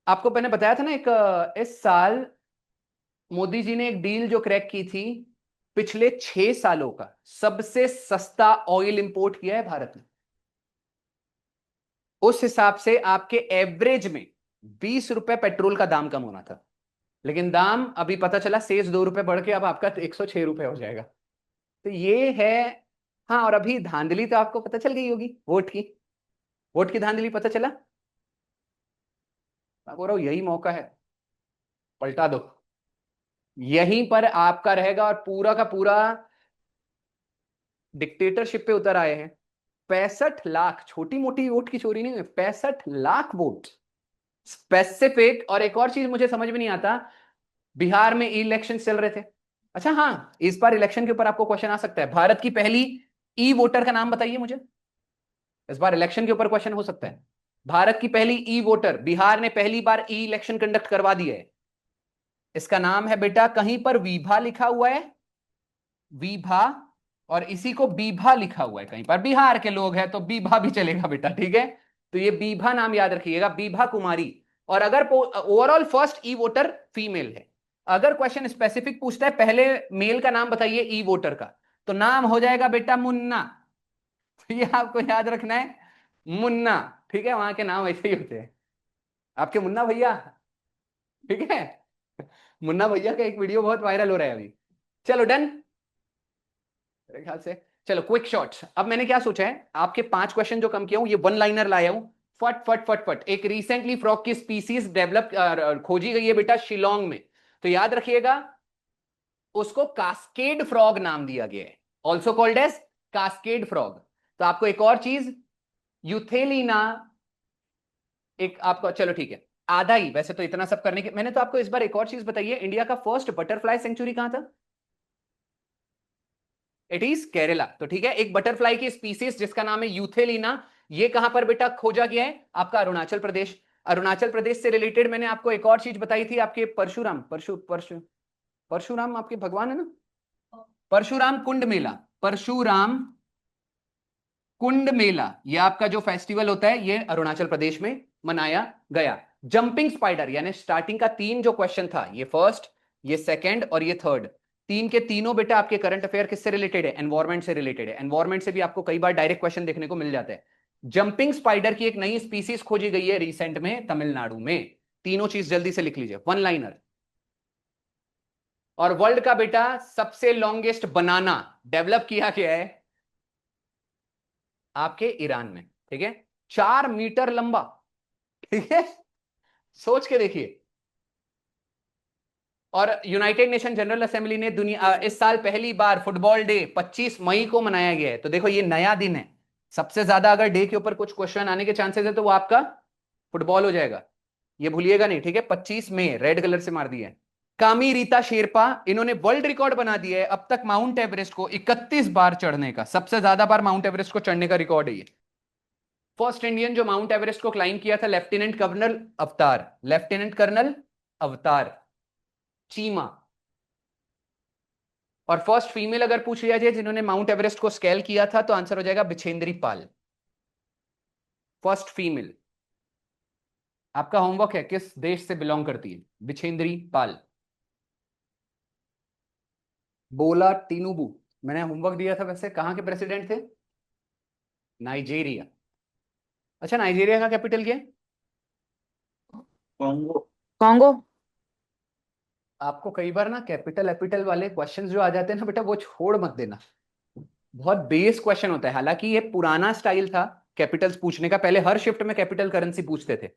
आपको मैंने बताया था ना एक इस साल मोदी जी ने एक डील जो क्रैक की थी, पिछले 6 सालों का सबसे सस्ता ऑयल इंपोर्ट किया है भारत ने। उस हिसाब से आपके एवरेज में 20 रुपए पेट्रोल का दाम कम होना था, लेकिन दाम अभी पता चला शेष 2 रुपए बढ़ के अब आपका 106 रुपए हो जाएगा। तो ये है। हाँ, और अभी धांधली तो आपको पता चल गई होगी, वोट की धांधली पता चला। मैं बोल रहा हूं यही मौका है, पलटा दो, यहीं पर आपका रहेगा, और पूरा का पूरा डिक्टेटरशिप पे उतर आए हैं। 65 लाख, छोटी मोटी वोट की चोरी नहीं हुई, 65 लाख वोट स्पेसिफिक। और एक और चीज मुझे समझ में नहीं आता, बिहार में इलेक्शन चल रहे थे। अच्छा हाँ, इस बार इलेक्शन के ऊपर आपको क्वेश्चन आ सकता है, भारत की पहली ई वोटर का नाम बताइए मुझे। इस बार इलेक्शन के ऊपर क्वेश्चन हो सकता है, भारत की पहली ई वोटर, बिहार ने पहली बार ई इलेक्शन कंडक्ट करवा दिया है। इसका नाम है बेटा, कहीं पर वीभा लिखा हुआ है, वीभा, और इसी को बीभा लिखा हुआ है कहीं पर। बिहार के लोग हैं तो बीभा भी चलेगा बेटा, ठीक है। तो ये बीभा नाम याद रखिएगा, बीभा कुमारी। और अगर ओवरऑल फर्स्ट ई वोटर फीमेल है। अगर क्वेश्चन स्पेसिफिक पूछता है पहले मेल का नाम बताइए ई वोटर का, तो नाम हो जाएगा बेटा मुन्ना। तो ये आपको याद रखना है, मुन्ना, ठीक है। वहां के नाम ऐसे ही होते हैं आपके, मुन्ना भैया, ठीक है। मुन्ना भैया का एक वीडियो बहुत वायरल हो रहा है अभी। चलो डन, मेरे ख्याल से। चलो क्विक शॉट्स। अब मैंने क्या सोचा है, आपके 5 क्वेश्चन जो कम किया हूं, ये वन लाइनर लाया हूं। फट फट फट फट। एक रिसेंटली फ्रॉग की स्पीसीज डेवलप खोजी गई है बेटा शिलोंग में, तो याद रखिएगा उसको कास्केड फ्रॉग नाम दिया गया है, also called as cascade frog. तो आपको एक और चीज, यूथेलिना, एक आपको, चलो ठीक है, आधा ही वैसे तो इतना सब करने के। मैंने तो आपको इस बार एक और चीज बताई है, इंडिया का फर्स्ट बटरफ्लाई सेंचुरी कहां था? It is Kerala. तो ठीक है, एक बटरफ्लाई की स्पीसीज जिसका नाम है यूथेलिना, ये कहां पर बेटा खोजा गया है? आपका अरुणाचल प्रदेश। अरुणाचल प्रदेश से रिलेटेड मैंने आपको एक और चीज बताई थी, आपके परशुराम, परशुराम आपके भगवान है ना, परशुराम कुंड मेला, परशुराम कुंड मेला, ये आपका जो फेस्टिवल होता है ये अरुणाचल प्रदेश में मनाया गया। जंपिंग स्पाइडर, यानी स्टार्टिंग का 3 जो क्वेश्चन था, ये फर्स्ट, ये सेकंड और ये थर्ड, 3 के तीनों बेटा आपके करंट अफेयर किससे रिलेटेड है? एनवायरमेंट से रिलेटेड है। एनवायरमेंट से भी आपको कई बार डायरेक्ट क्वेश्चन देखने को मिल जाता है। जंपिंग स्पाइडर की एक नई स्पीसीज खोजी गई है रिसेंट में तमिलनाडु में। तीनों चीज जल्दी से लिख लीजिए, वन लाइनर। और वर्ल्ड का बेटा सबसे लॉन्गेस्ट बनाना डेवलप किया गया है आपके ईरान में, ठीक है, 4 मीटर लंबा, ठीक है, सोच के देखिए। और यूनाइटेड नेशन जनरल असेंबली ने दुनिया इस साल पहली बार फुटबॉल डे 25 मई को मनाया गया है। तो देखो ये नया दिन है, सबसे ज्यादा अगर डे के ऊपर कुछ क्वेश्चन आने के चांसेस है तो वो आपका फुटबॉल हो जाएगा, ये भूलिएगा नहीं, ठीक है। 25 मई रेड कलर से मार दिया है। कामी रीता शेरपा, इन्होंने वर्ल्ड रिकॉर्ड बना दिया है अब तक माउंट एवरेस्ट को 31 बार चढ़ने का, सबसे ज्यादा बार माउंट एवरेस्ट को चढ़ने का रिकॉर्ड है ये। फर्स्ट इंडियन जो माउंट एवरेस्ट को क्लाइम किया था लेफ्टिनेंट कर्नल अवतार, लेफ्टिनेंट कर्नल अवतार चीमा। और फर्स्ट फीमेल अगर पूछ लिया जाए जिन्होंने माउंट एवरेस्ट को स्केल किया था, तो आंसर हो जाएगा बिछेंद्री पाल, फर्स्ट फीमेल। आपका होमवर्क है, किस देश से बिलोंग करती है बिछेंद्री पाल? बोला टिनुबू, मैंने होमवर्क दिया था वैसे, कहां के प्रेसिडेंट थे? नाइजीरिया। अच्छा, नाइजीरिया का कैपिटल क्या है? कॉन्गो। कॉन्गो। आपको कई बार ना कैपिटल एपिटल वाले क्वेश्चंस जो आ जाते हैं ना बेटा, वो छोड़ मत देना, बहुत बेस क्वेश्चन होता है। हालांकि ये पुराना स्टाइल था कैपिटल्स पूछने का, पहले हर शिफ्ट में कैपिटल करेंसी पूछते थे।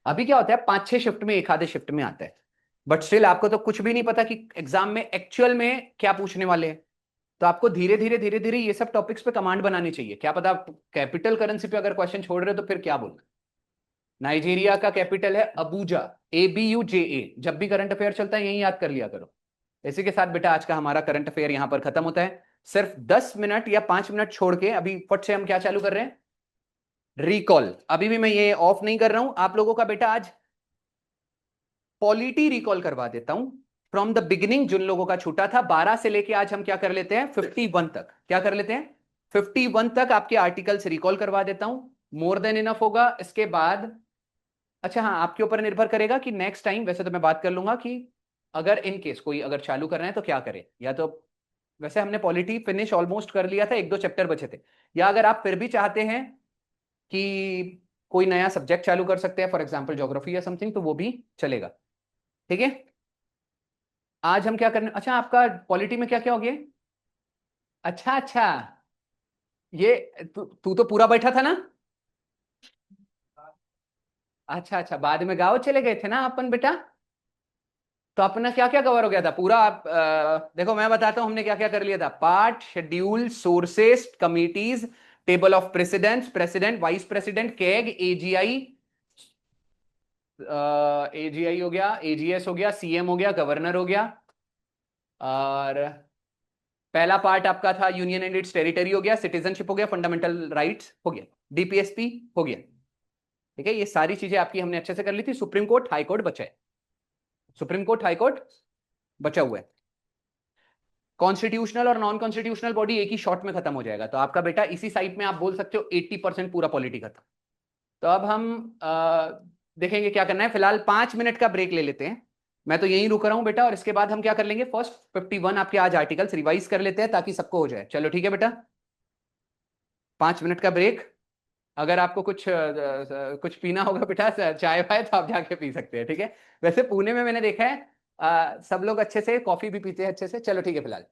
अभी क्या होता है, 5-6 शिफ्ट में एक आधे शिफ्ट में आता है। बट स्टिल आपको तो कुछ भी नहीं पता कि एग्जाम में एक्चुअल में क्या पूछने वाले हैं। तो आपको धीरे धीरे धीरे धीरे ये सब टॉपिक्स पे कमांड बनानी चाहिए। क्या पता कैपिटल करेंसी पे अगर क्वेश्चन छोड़ रहे हो तो फिर क्या बोलना। नाइजीरिया का कैपिटल है अबूजा, ABUJA। जब भी करंट अफेयर चलता है यही याद कर लिया करो। इसी के साथ बेटा आज का हमारा करंट अफेयर यहां पर खत्म होता है। सिर्फ 10 मिनट या 5 मिनट छोड़ के अभी फट से हम क्या चालू कर रहे हैं, रिकॉल। अभी भी मैं ये ऑफ नहीं कर रहा हूं आप लोगों का बेटा, आज पॉलिटी रिकॉल करवा देता हूं फ्रॉम द बिगिनिंग। जिन लोगों का छूटा था 12 से लेके आज हम क्या कर लेते हैं 51 तक, क्या कर लेते हैं 51 तक आपके आर्टिकल्स रिकॉल करवा देता हूं, मोर देन इनफ होगा। इसके बाद अच्छा हाँ, आपके ऊपर निर्भर करेगा कि नेक्स्ट टाइम, वैसे तो मैं बात कर लूंगा कि अगर इन केस कोई अगर चालू कर रहे हैं तो क्या करें। या तो वैसे हमने पॉलिटी फिनिश ऑलमोस्ट कर लिया था, 1-2 चैप्टर बचे थे। या अगर आप फिर भी चाहते हैं कि कोई नया सब्जेक्ट चालू कर सकते हैं, फॉर एग्जाम्पल ज्योग्राफी या समथिंग, तो वो भी चलेगा, ठीक है। आज हम क्या करने, अच्छा आपका पॉलिटी में क्या क्या हो गया? अच्छा अच्छा, ये तू तो पूरा बैठा था ना? अच्छा अच्छा, बाद में गाँव चले गए थे ना अपन बेटा? तो अपना क्या क्या कवर हो गया था पूरा? आप देखो मैं बताता हूं हमने क्या क्या कर लिया था। Part, schedule, sources, committees, table of presidents, president, vice president, CAG, AGI, AGI हो गया, एजीएस हो गया, सीएम हो गया, गवर्नर हो गया। और पहला पार्ट आपका था यूनियन एंड इट्स टेरिटरी हो गया, सिटीजनशिप हो गया, फंडामेंटल राइट्स हो गया, डीपीएसपी हो गया, ठीक है। ये सारी चीजें आपकी हमने अच्छे से कर ली थी। सुप्रीम कोर्ट, हाई कोर्ट बचा है। सुप्रीम कोर्ट, हाई कोर्ट बचा हुआ है। कॉन्स्टिट्यूशनल और नॉन कॉन्स्टिट्यूशनल बॉडी एक ही शॉट में खत्म हो जाएगा। तो आपका बेटा इसी साइट में आप बोल सकते हो 80% पूरा पॉलिटी खत्म। तो अब हम देखेंगे क्या करना है। फिलहाल 5 मिनट का ब्रेक ले लेते हैं। मैं तो यहीं रुक रहा हूं बेटा, और इसके बाद हम क्या कर लेंगे, फर्स्ट 51 आपके आज आर्टिकल्स रिवाइज कर लेते हैं ताकि सबको हो जाए। चलो ठीक है बेटा, 5 मिनट का ब्रेक। अगर आपको कुछ पीना होगा बेटा, चाय वाय, तो आप जाके पी सकते हैं, ठीक है। वैसे पुणे में मैंने देखा है सब लोग अच्छे से कॉफी भी पीते हैं अच्छे से। चलो ठीक है फिलहाल।